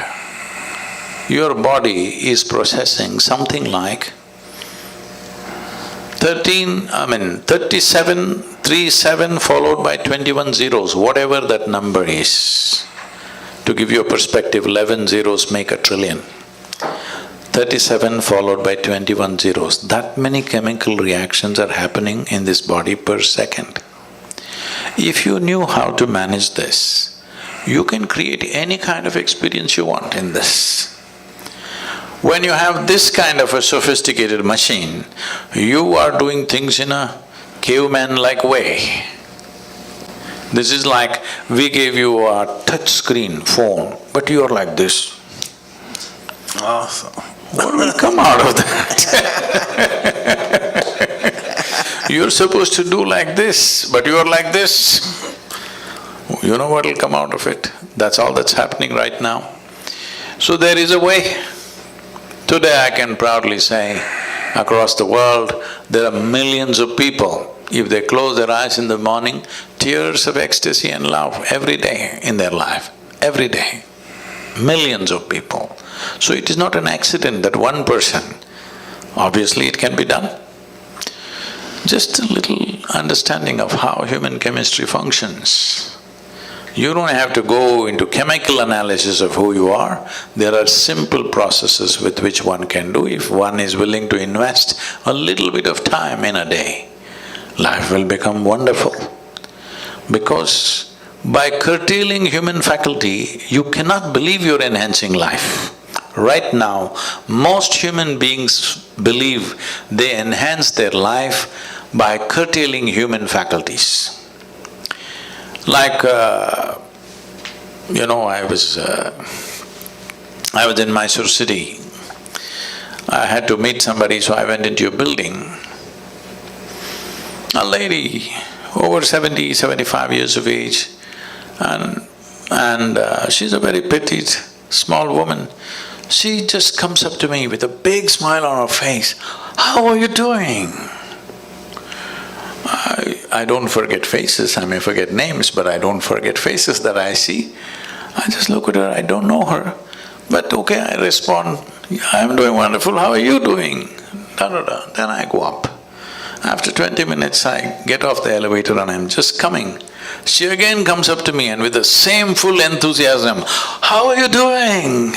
your body is processing something like 37 followed by 21 zeros, whatever that number is. To give you a perspective, 11 zeros make a trillion. 37 followed by 21 zeros. That many chemical reactions are happening in this body per second. If you knew how to manage this, you can create any kind of experience you want in this. When you have this kind of a sophisticated machine, you are doing things in a caveman-like way. This is like we gave you a touch screen phone, but you are like this. Awesome. What will come out of that? You're supposed to do like this, but you're like this. You know what will come out of it? That's all that's happening right now. So there is a way. Today I can proudly say, across the world, there are millions of people, if they close their eyes in the morning, tears of ecstasy and love every day in their life, every day. Millions of people. So it is not an accident that one person, obviously it can be done. Just a little understanding of how human chemistry functions. You don't have to go into chemical analysis of who you are. There are simple processes with which one can do if one is willing to invest a little bit of time in a day. Life will become wonderful. Because by curtailing human faculty, you cannot believe you're enhancing life. Right now, most human beings believe they enhance their life by curtailing human faculties. Like, I was in Mysore city. I had to meet somebody, so I went into a building. A lady, over 70, 75 years of age, and she's a very petite, small woman. She just comes up to me with a big smile on her face. "How are you doing?" I don't forget faces, I may forget names, but I don't forget faces that I see. I just look at her, I don't know her, but okay, I respond, "I'm doing wonderful, how are you doing?" Da-da-da. Then I go up. After 20 minutes, I get off the elevator and I'm just coming. She again comes up to me and with the same full enthusiasm, "How are you doing?"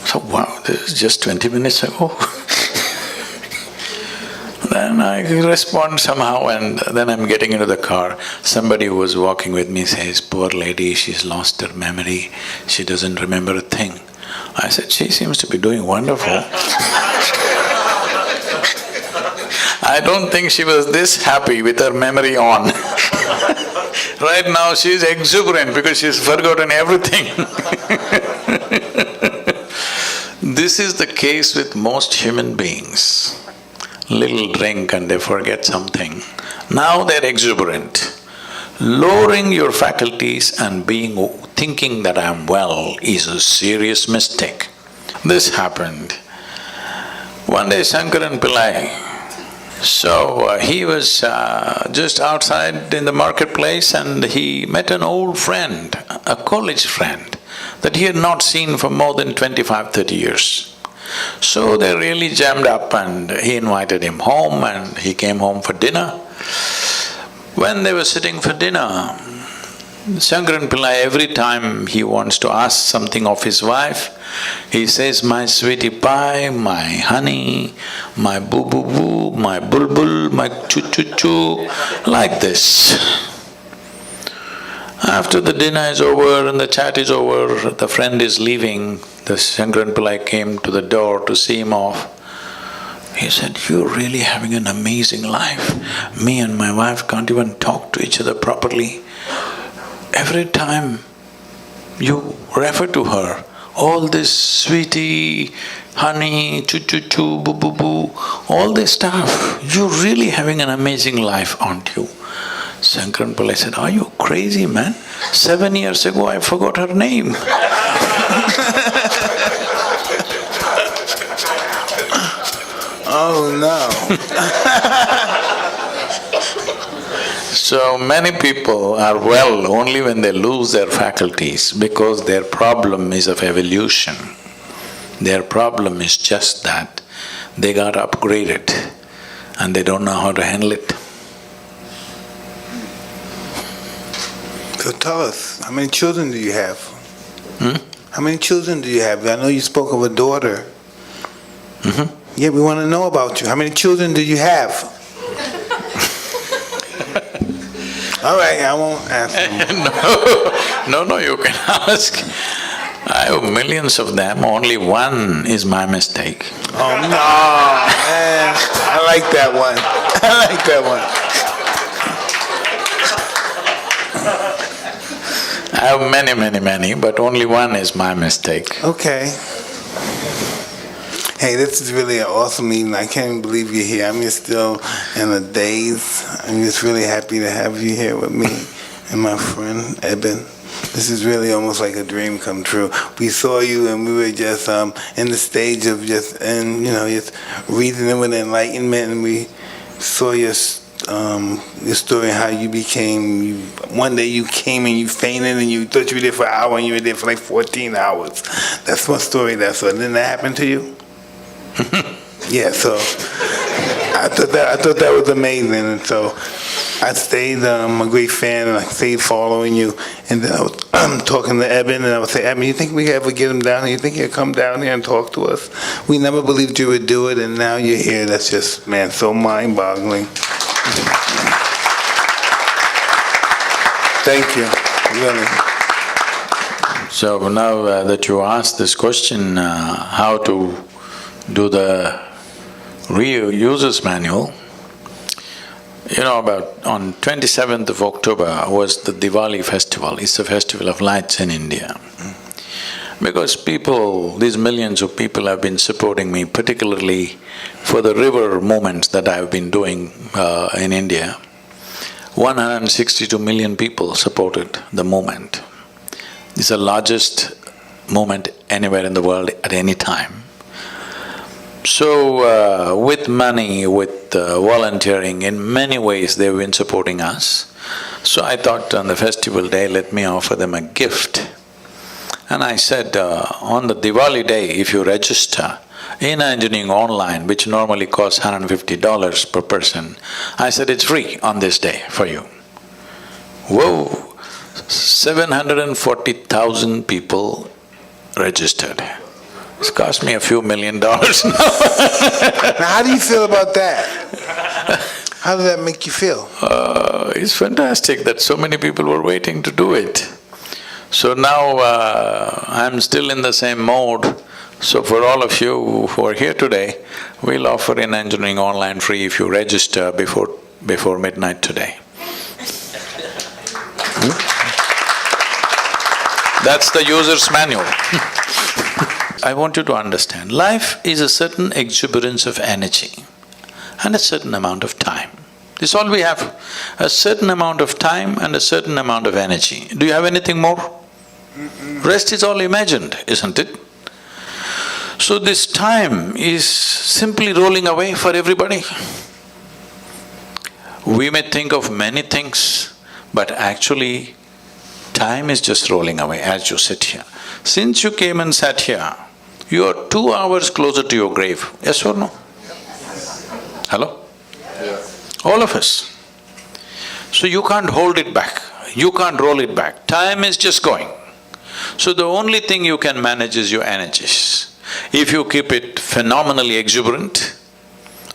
So, wow, this is just 20 minutes ago. Then I respond somehow and then I'm getting into the car. Somebody who was walking with me says, "Poor lady, she's lost her memory, she doesn't remember a thing." I said, "She seems to be doing wonderful." I don't think she was this happy with her memory on. Right now she's exuberant because she's forgotten everything. This is the case with most human beings. Little drink and they forget something. Now they're exuberant. Lowering your faculties and thinking that I'm well is a serious mistake. This happened. One day Shankaran Pillai, he was just outside in the marketplace and he met an old friend, a college friend, that he had not seen for more than 25-30 years. So they really jammed up and he invited him home and he came home for dinner. When they were sitting for dinner, Shankaran Pillai, every time he wants to ask something of his wife, he says, "My sweetie pie, my honey, my boo-boo-boo, my bulbul, my choo-choo-choo," like this. After the dinner is over and the chat is over, the friend is leaving, the Shankaran Pillai came to the door to see him off. He said, "You're really having an amazing life. Me and my wife can't even talk to each other properly. Every time you refer to her, all this sweetie, honey, choo-choo-choo, boo-boo-boo, all this stuff, you're really having an amazing life, aren't you?" Shankaran Pillai said, "Are you crazy, man? 7 years ago I forgot her name." Oh, no. So many people are well only when they lose their faculties because their problem is of evolution. Their problem is just that they got upgraded and they don't know how to handle it. So tell us, how many children do you have? How many children do you have? I know you spoke of a daughter. Yeah, we want to know about you. How many children do you have? All right, I won't ask them. No, you can ask. I have millions of them, only one is my mistake. Oh, no, man. I like that one. I like that one. I have many, but only one is my mistake. Okay. Hey, this is really an awesome evening. I can't even believe you're here. I'm just still in a daze. I'm just really happy to have you here with me and my friend, Eben. This is really almost like a dream come true. We saw you and we were just in the stage of just reasoning with enlightenment, and we saw your story, how you became, one day you came and you fainted and you thought you were there for an hour and you were there for like 14 hours. That's my story. Didn't that happen to you? Yeah, so I thought that was amazing, and so I stayed a great fan, and I stayed following you. And then I was talking to Eben, and I would say, Eben, you think we could ever get him down here? You think he'd come down here and talk to us? We never believed you would do it, and now you're here. That's just, man, so mind-boggling. Thank you, really. So now that you asked this question, how to do the user's manual, about on 27th of October was the Diwali festival. It's a festival of lights in India. Because these millions of people have been supporting me, particularly for the river movements that I've been doing in India. 162 million people supported the movement. It's the largest movement anywhere in the world at any time. So, with money, with volunteering, in many ways they've been supporting us. So I thought on the festival day, let me offer them a gift. And I said, on the Diwali day, if you register in engineering online, which normally costs $150 per person, I said it's free on this day for you. Whoa! 740,000 people registered. It's cost me a few $1 million now. Now, how do you feel about that? How does that make you feel? It's fantastic that so many people were waiting to do it. So now I'm still in the same mode. So for all of you who are here today, we'll offer in engineering online free if you register before midnight today. That's the user's manual. I want you to understand, life is a certain exuberance of energy and a certain amount of time. This is all we have, a certain amount of time and a certain amount of energy. Do you have anything more? Rest is all imagined, isn't it? So this time is simply rolling away for everybody. We may think of many things, but actually time is just rolling away as you sit here. Since you came and sat here, you are 2 hours closer to your grave, yes or no? Hello? Yes. All of us. So you can't hold it back, you can't roll it back, time is just going. So the only thing you can manage is your energies. If you keep it phenomenally exuberant,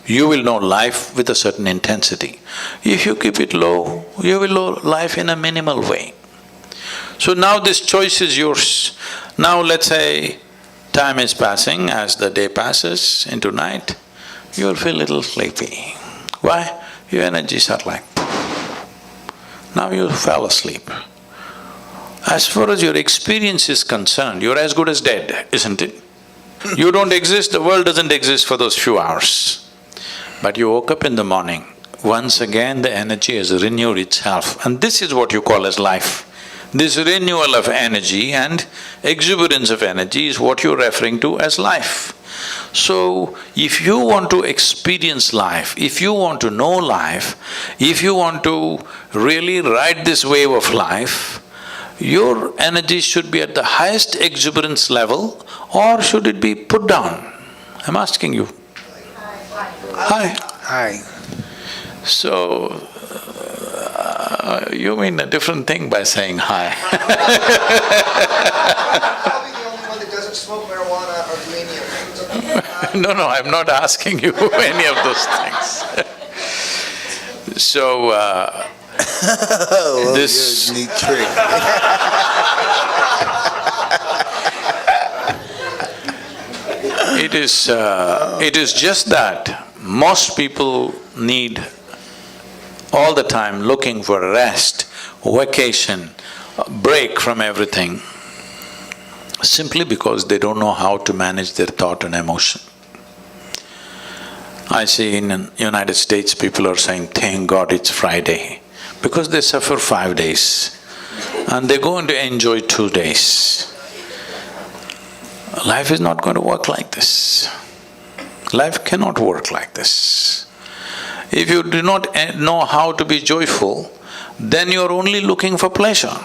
you will know life with a certain intensity. If you keep it low, you will know life in a minimal way. So now this choice is yours. Now let's say time is passing, as the day passes into night, you'll feel a little sleepy. Why? Your energies are like… Now you fell asleep. As far as your experience is concerned, you're as good as dead, isn't it? You don't exist, the world doesn't exist for those few hours. But you woke up in the morning, once again the energy has renewed itself, and this is what you call as life. This renewal of energy and exuberance of energy is what you're referring to as life. So, if you want to experience life, if you want to know life, if you want to really ride this wave of life, your energy should be at the highest exuberance level, or should it be put down? I'm asking you. Hi. Hi. So, you mean a different thing by saying hi. Probably the only one that doesn't smoke marijuana or do any of it. No, I'm not asking you any of those things. So, Oh, This- you're a neat trick. it is just that most people need all the time looking for rest, vacation, break from everything, simply because they don't know how to manage their thought and emotion. I see in the United States, people are saying, thank God it's Friday, because they suffer 5 days and they're going to enjoy 2 days. Life is not going to work like this. Life cannot work like this. If you do not know how to be joyful, then you're only looking for pleasure.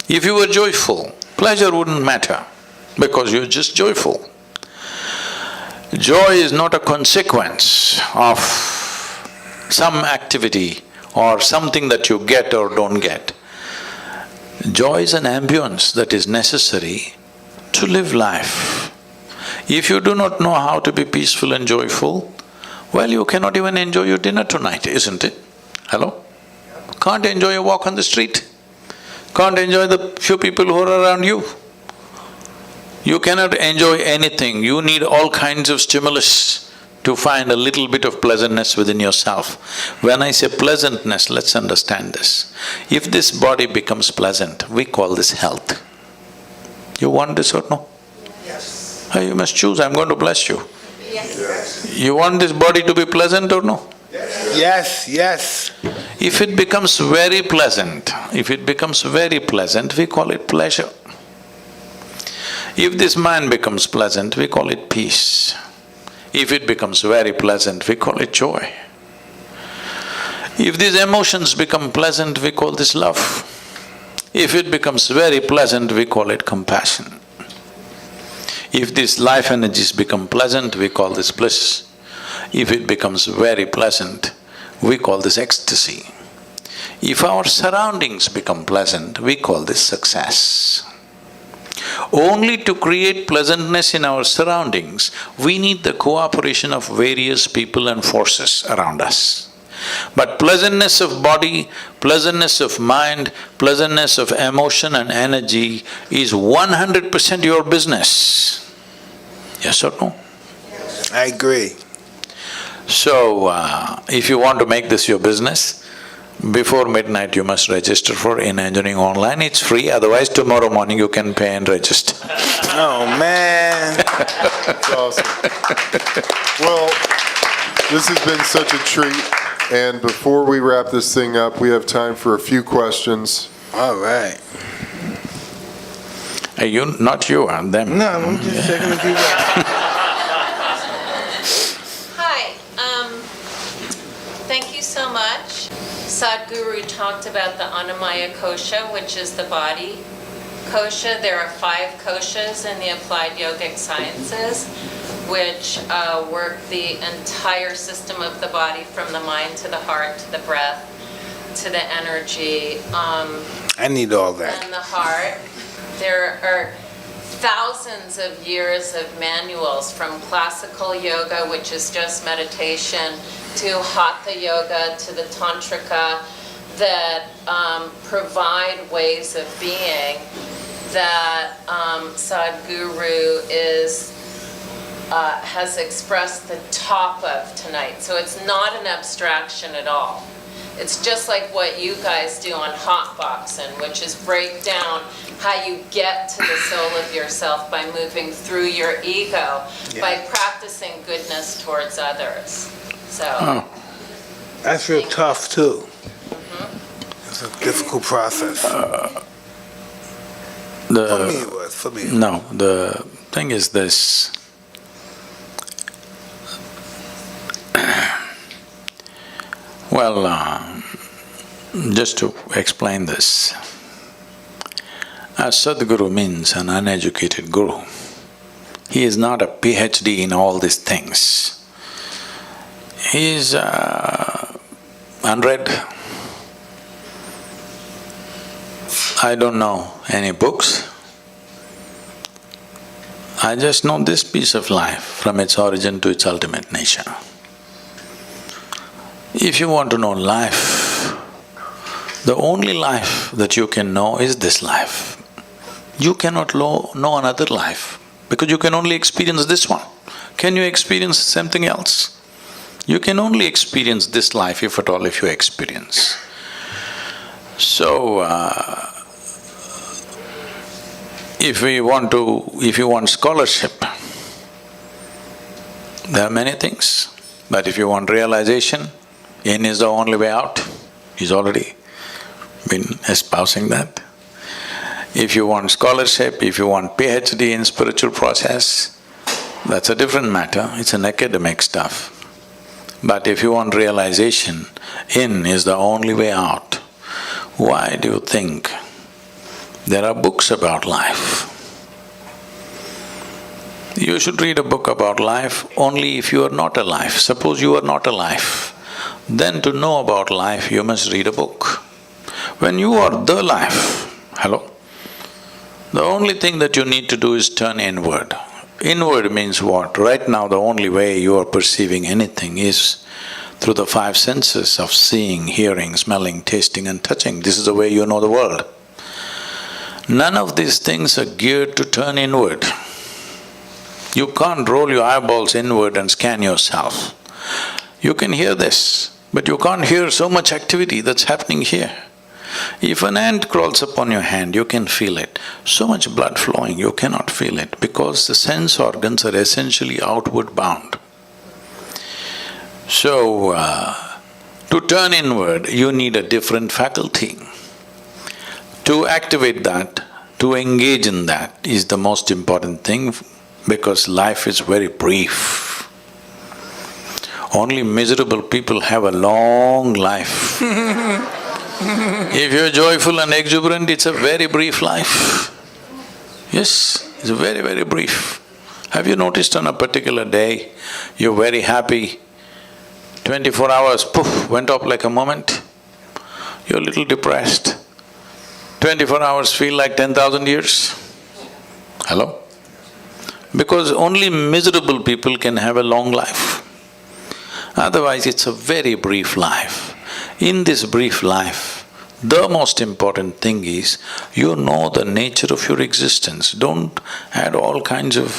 If you were joyful, pleasure wouldn't matter, because you're just joyful. Joy is not a consequence of some activity or something that you get or don't get. Joy is an ambience that is necessary to live life. If you do not know how to be peaceful and joyful, well, you cannot even enjoy your dinner tonight, isn't it? Hello? Can't enjoy a walk on the street. Can't enjoy the few people who are around you. You cannot enjoy anything. You need all kinds of stimulus to find a little bit of pleasantness within yourself. When I say pleasantness, let's understand this. If this body becomes pleasant, we call this health. You want this or no? Yes. You must choose, I'm going to bless you. Yes. You want this body to be pleasant or no? Yes, yes. If it becomes very pleasant, we call it pleasure. If this mind becomes pleasant, we call it peace. If it becomes very pleasant, we call it joy. If these emotions become pleasant, we call this love. If it becomes very pleasant, we call it compassion. If these life energies become pleasant, we call this bliss. If it becomes very pleasant, we call this ecstasy. If our surroundings become pleasant, we call this success. Only to create pleasantness in our surroundings, we need the cooperation of various people and forces around us. But pleasantness of body, pleasantness of mind, pleasantness of emotion and energy is 100% your business. Yes or no? I agree. So, if you want to make this your business, before midnight you must register for In Engineering Online. It's free, otherwise tomorrow morning you can pay and register. Oh, man. That's awesome. Well, this has been such a treat, and before we wrap this thing up, we have time for a few questions. All right. Not you, them. No, I'm just checking if you Hi, thank you so much. Sadhguru talked about the Annamaya kosha, which is the body kosha. There are 5 koshas in the applied yogic sciences, which work the entire system of the body, from the mind to the heart to the breath to the energy. I need all that. And the heart. There are thousands of years of manuals, from classical yoga, which is just meditation, to hatha yoga, to the tantrika, that provide ways of being that Sadhguru has expressed the top of tonight. So it's not an abstraction at all. It's just like what you guys do on Hotboxing, which is break down how you get to the soul of yourself by moving through your ego, by practicing goodness towards others. So That's real tough, too. It's a difficult process. For me it was, for me. No, the thing is this, Well, just to explain this, a Sadhguru means an uneducated guru. He is not a PhD in all these things. He is unread. I don't know any books. I just know this piece of life from its origin to its ultimate nature. If you want to know life, the only life that you can know is this life. You cannot know another life because you can only experience this one. Can you experience something else? You can only experience this life, if at all, if you experience. So, if you want scholarship, there are many things. But if you want realization, in is the only way out. He's already been espousing that. If you want scholarship, if you want PhD in spiritual process, that's a different matter, it's an academic stuff. But if you want realization, in is the only way out. Why do you think there are books about life? You should read a book about life only if you are not alive. Suppose you are not alive, then to know about life you must read a book. When you are the life, hello? The only thing that you need to do is turn inward. Inward means what? Right now the only way you are perceiving anything is through the five senses of seeing, hearing, smelling, tasting and touching. This is the way you know the world. None of these things are geared to turn inward. You can't roll your eyeballs inward and scan yourself. You can hear this, but you can't hear so much activity that's happening here. If an ant crawls upon your hand, you can feel it. So much blood flowing, you cannot feel it because the sense organs are essentially outward bound. So, to turn inward, you need a different faculty. To activate that, to engage in that is the most important thing because life is very brief. Only miserable people have a long life. If you're joyful and exuberant, it's a very brief life. Yes, it's very, very brief. Have you noticed on a particular day, you're very happy, 24 hours, poof, went up like a moment? You're a little depressed. 24 hours feel like 10,000 years. Hello? Because only miserable people can have a long life. Otherwise, it's a very brief life. In this brief life, the most important thing is you know the nature of your existence. Don't add all kinds of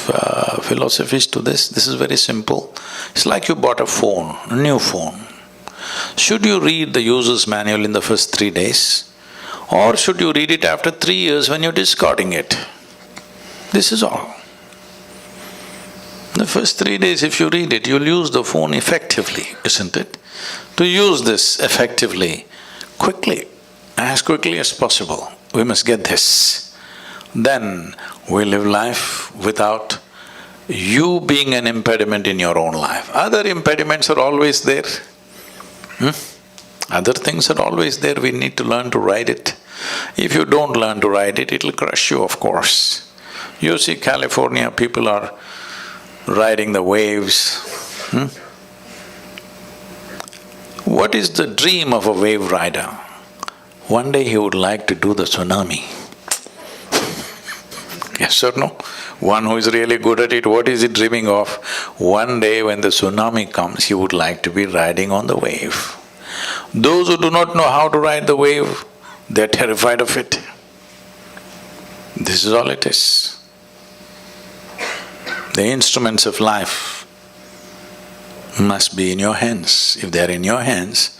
philosophies to this. This is very simple. It's like you bought a phone, a new phone. Should you read the user's manual in the first 3 days? Or should you read it after 3 years when you're discarding it? This is all. The first 3 days if you read it, you'll use the phone effectively, isn't it? To use this effectively, quickly, as quickly as possible, we must get this. Then we live life without you being an impediment in your own life. Other impediments are always there. Other things are always there, we need to learn to ride it. If you don't learn to ride it, it'll crush you, of course. You see California, people are riding the waves. What is the dream of a wave rider? One day he would like to do the tsunami. Yes or no? One who is really good at it, what is he dreaming of? One day when the tsunami comes, he would like to be riding on the wave. Those who do not know how to ride the wave, they're terrified of it. This is all it is. The instruments of life must be in your hands. If they're in your hands,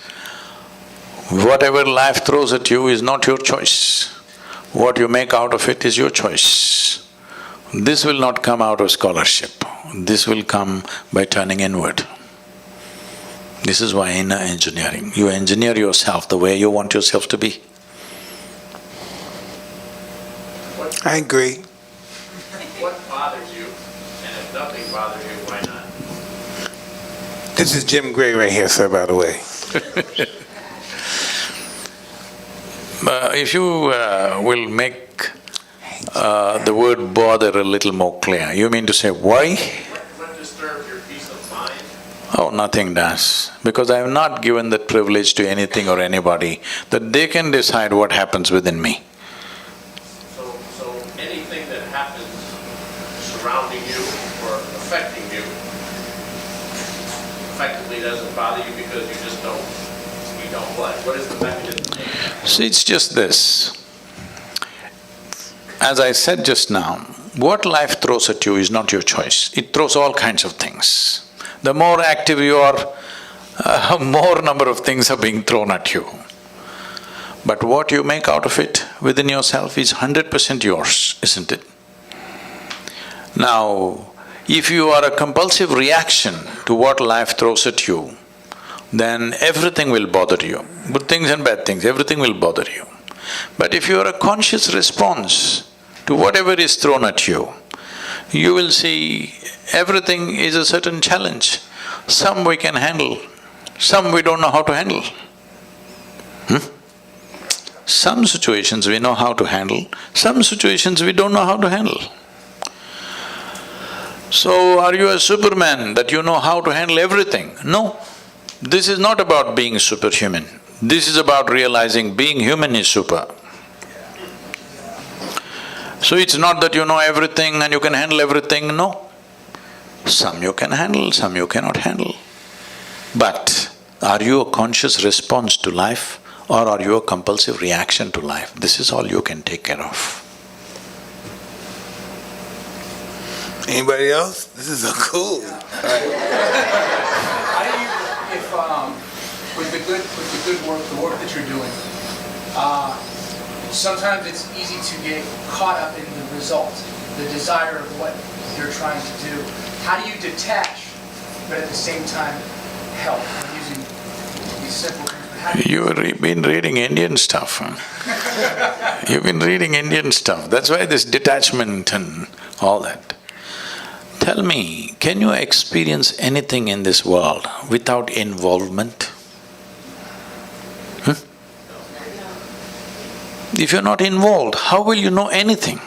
whatever life throws at you is not your choice. What you make out of it is your choice. This will not come out of scholarship. This will come by turning inward. This is why inner engineering. You engineer yourself the way you want yourself to be. I agree. What bothers you? And if nothing bothers you, why not? This is Jim Gray right here, sir, by the way. If you will make the word bother a little more clear, you mean to say why? What disturbs your peace of mind? Oh, nothing does, because I have not given that privilege to anything or anybody that they can decide what happens within me. So anything that happens surrounding you or affecting you effectively doesn't bother you because you don't what? What is the mechanism? See, it's just this. As I said just now, what life throws at you is not your choice. It throws all kinds of things. The more active you are, more number of things are being thrown at you. But what you make out of it within yourself is 100% yours, isn't it? Now, if you are a compulsive reaction to what life throws at you, then everything will bother you. Good things and bad things, everything will bother you. But if you are a conscious response to whatever is thrown at you, you will see everything is a certain challenge. Some we can handle, some we don't know how to handle. Some situations we know how to handle, some situations we don't know how to handle. So, are you a Superman that you know how to handle everything? No. This is not about being superhuman. This is about realizing being human is super. So it's not that you know everything and you can handle everything, no. Some you can handle, some you cannot handle. But are you a conscious response to life or are you a compulsive reaction to life? This is all you can take care of. Anybody else? This is so cool. How do you, if, with the good work, the work that you're doing, sometimes it's easy to get caught up in the result, the desire of what you're trying to do. How do you detach, but at the same time help? I'm using these simple things. But how do you… You've been reading Indian stuff, huh? You've been reading Indian stuff, that's why this detachment and all that. Tell me, can you experience anything in this world without involvement? If you're not involved, how will you know anything?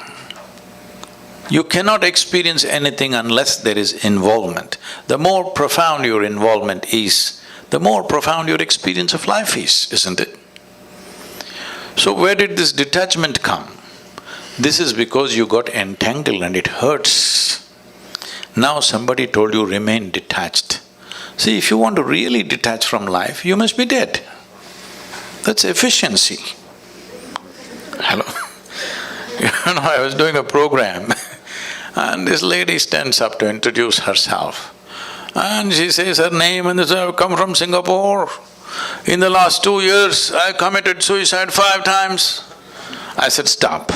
You cannot experience anything unless there is involvement. The more profound your involvement is, the more profound your experience of life is, isn't it? So where did this detachment come? This is because you got entangled and it hurts. Now somebody told you remain detached. See, if you want to really detach from life, you must be dead. That's efficiency. Hello? You know, I was doing a program and this lady stands up to introduce herself. And she says her name and says, I've come from Singapore. In the last 2 years, I committed suicide 5 times. I said, stop.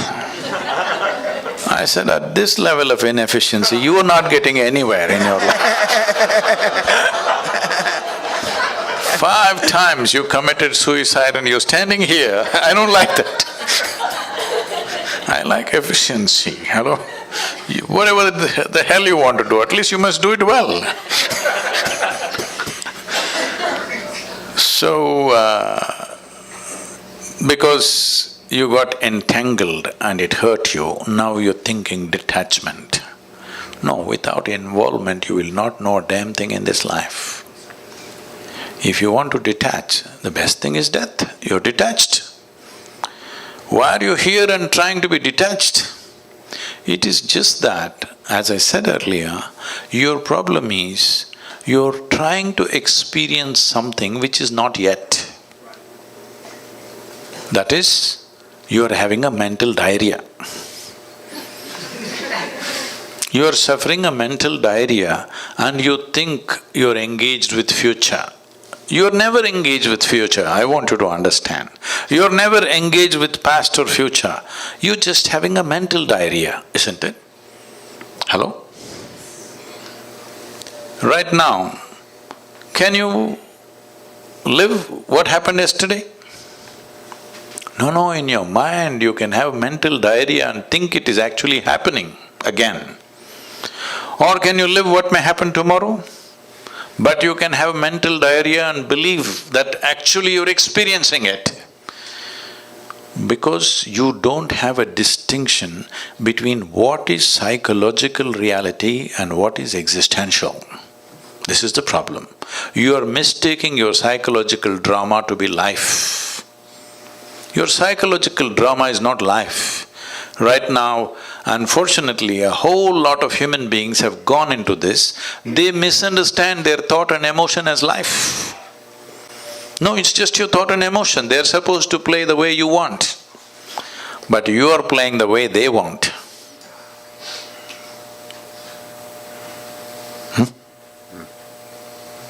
I said, at this level of inefficiency, you are not getting anywhere in your life. 5 times you committed suicide and you're standing here, I don't like that. I like efficiency, hello? Whatever the hell you want to do, at least you must do it well. So, because you got entangled and it hurt you, now you're thinking detachment. No, without involvement you will not know a damn thing in this life. If you want to detach, the best thing is death, you're detached. Why are you here and trying to be detached? It is just that, as I said earlier, your problem is you're trying to experience something which is not yet. That is, you are having a mental diarrhea. You are suffering a mental diarrhea and you think you're engaged with future. You're never engaged with future, I want you to understand. You're never engaged with past or future. You're just having a mental diarrhea, isn't it? Hello? Right now, can you live what happened yesterday? No, in your mind you can have mental diarrhea and think it is actually happening again. Or can you live what may happen tomorrow? But you can have mental diarrhea and believe that actually you're experiencing it. Because you don't have a distinction between what is psychological reality and what is existential. This is the problem. You are mistaking your psychological drama to be life. Your psychological drama is not life. Right now, unfortunately, a whole lot of human beings have gone into this. They misunderstand their thought and emotion as life. No, it's just your thought and emotion. They're supposed to play the way you want. But you are playing the way they want.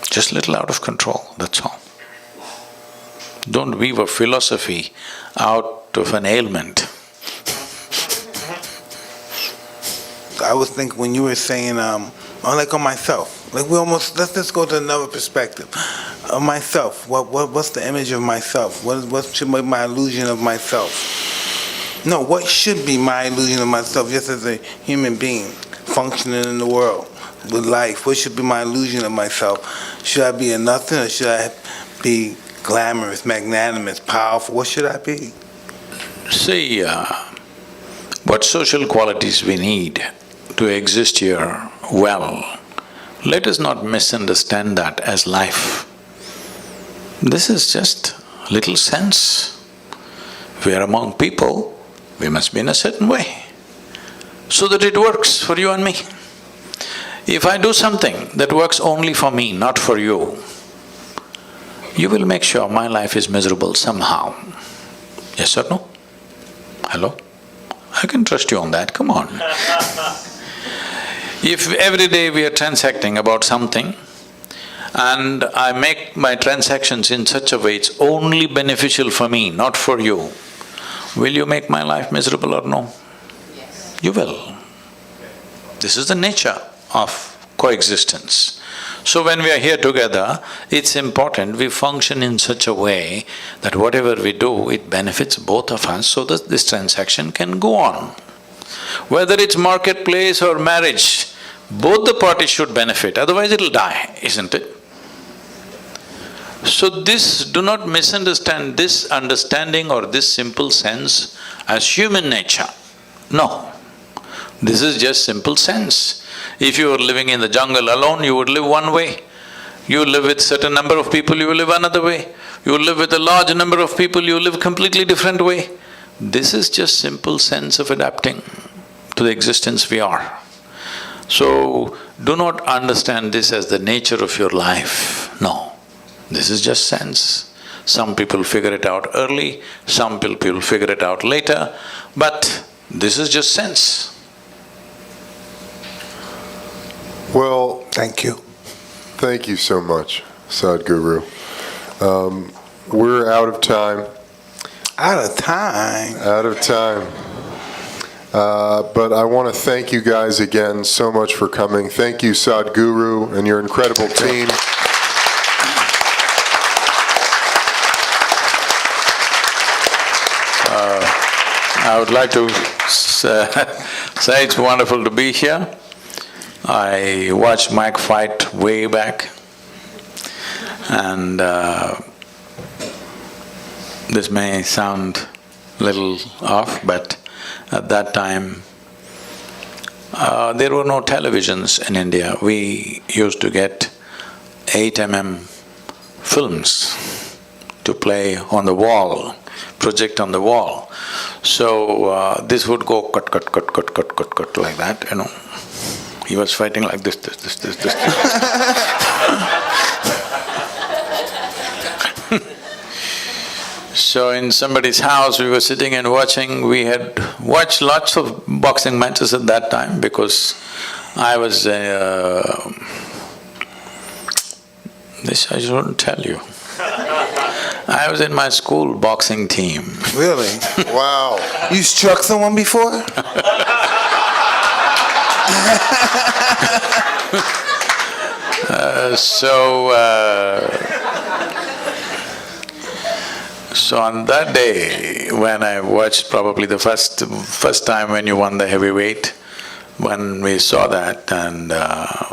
Just little out of control, that's all. Don't weave a philosophy out of an ailment. I was thinking when you were saying, like on myself, like we almost, let's just go to another perspective. Of myself, what's the image of myself? What should be my illusion of myself? No, what should be my illusion of myself just as a human being functioning in the world with life? What should be my illusion of myself? Should I be a nothing or should I be glamorous, magnanimous, powerful? What should I be? See, what social qualities we need to exist here well, let us not misunderstand that as life. This is just little sense. We are among people, we must be in a certain way, so that it works for you and me. If I do something that works only for me, not for you, you will make sure my life is miserable somehow. Yes or no? Hello? I can trust you on that, come on. If every day we are transacting about something and I make my transactions in such a way it's only beneficial for me, not for you, will you make my life miserable or no? Yes. You will. This is the nature of coexistence. So when we are here together, it's important we function in such a way that whatever we do, it benefits both of us so that this transaction can go on. Whether it's marketplace or marriage, both the parties should benefit, otherwise it'll die, isn't it? So do not misunderstand this understanding or this simple sense as human nature. No, this is just simple sense. If you were living in the jungle alone, you would live one way. You live with certain number of people, you will live another way. You live with a large number of people, you live completely different way. This is just simple sense of adapting to the existence we are. So, do not understand this as the nature of your life, no. This is just sense. Some people figure it out early, some people figure it out later, but this is just sense. Well, Thank you. thank you so much, Sadhguru. We're out of time. Out of time. Out of time. But I want to thank you guys again so much for coming. Thank you, Sadhguru, and your incredible team. I would like to say it's wonderful to be here. I watched Mike fight way back, and this may sound little off, but at that time, there were no televisions in India. We used to get 8 mm films to play on the wall, project on the wall. So this would go cut, cut, cut, cut, cut, cut, cut like that, you know. He was fighting like this. So in somebody's house, we were sitting and watching. We had watched lots of boxing matches at that time because I was… this I shouldn't tell you. I was in my school boxing team. Really? Wow. You struck someone before? So on that day, when I watched probably the first time when you won the heavyweight, when we saw that and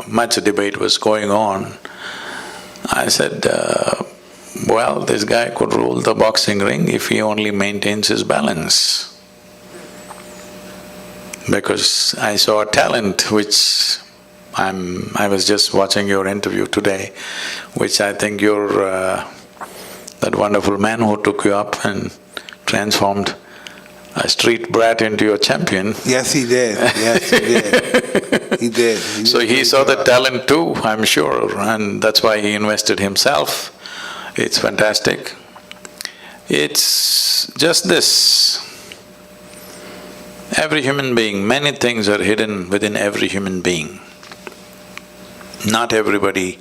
much debate was going on, I said, well, this guy could rule the boxing ring if he only maintains his balance. Because I saw a talent which I was just watching your interview today, which I think you're that wonderful man who took you up and transformed a street brat into a champion. Yes, he did. Yes, he did. He did. So he saw the talent too, I'm sure, and that's why he invested himself. It's fantastic. It's just this. Every human being, many things are hidden within every human being. Not everybody,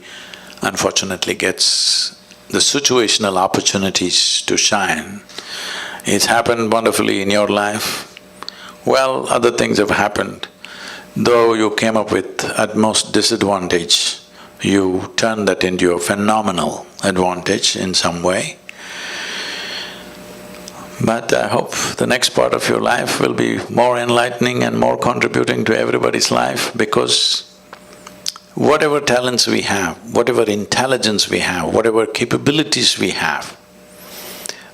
unfortunately, gets the situational opportunities to shine. It's happened wonderfully in your life. Well, other things have happened. Though you came up with utmost disadvantage, you turned that into a phenomenal advantage in some way. But I hope the next part of your life will be more enlightening and more contributing to everybody's life, because whatever talents we have, whatever intelligence we have, whatever capabilities we have,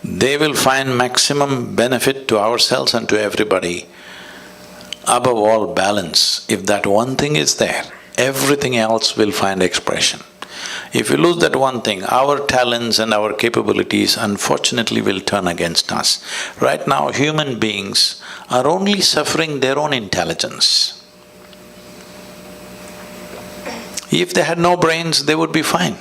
they will find maximum benefit to ourselves and to everybody. Above all, balance. If that one thing is there, everything else will find expression. If we lose that one thing, our talents and our capabilities unfortunately will turn against us. Right now, human beings are only suffering their own intelligence. If they had no brains, they would be fine.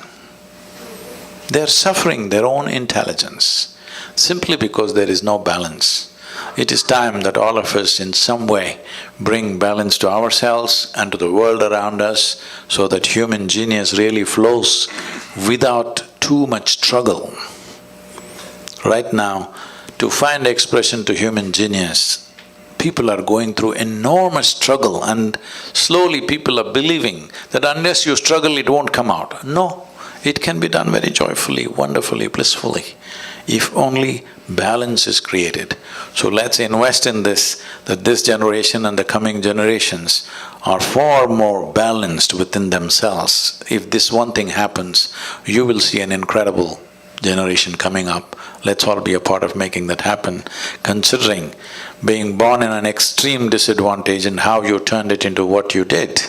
They're suffering their own intelligence simply because there is no balance. It is time that all of us in some way bring balance to ourselves and to the world around us, so that human genius really flows without too much struggle. Right now, to find expression to human genius, people are going through enormous struggle, and slowly people are believing that unless you struggle, it won't come out. No, it can be done very joyfully, wonderfully, blissfully, if only balance is created. So let's invest in this, that this generation and the coming generations are far more balanced within themselves. If this one thing happens, you will see an incredible generation coming up. Let's all be a part of making that happen, considering being born in an extreme disadvantage and how you turned it into what you did.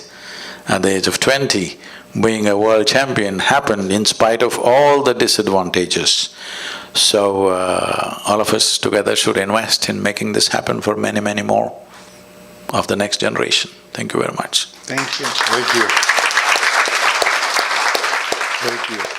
At the age of 20, being a world champion happened in spite of all the disadvantages. So, all of us together should invest in making this happen for many, many more of the next generation. Thank you very much. Thank you. Thank you. Thank you.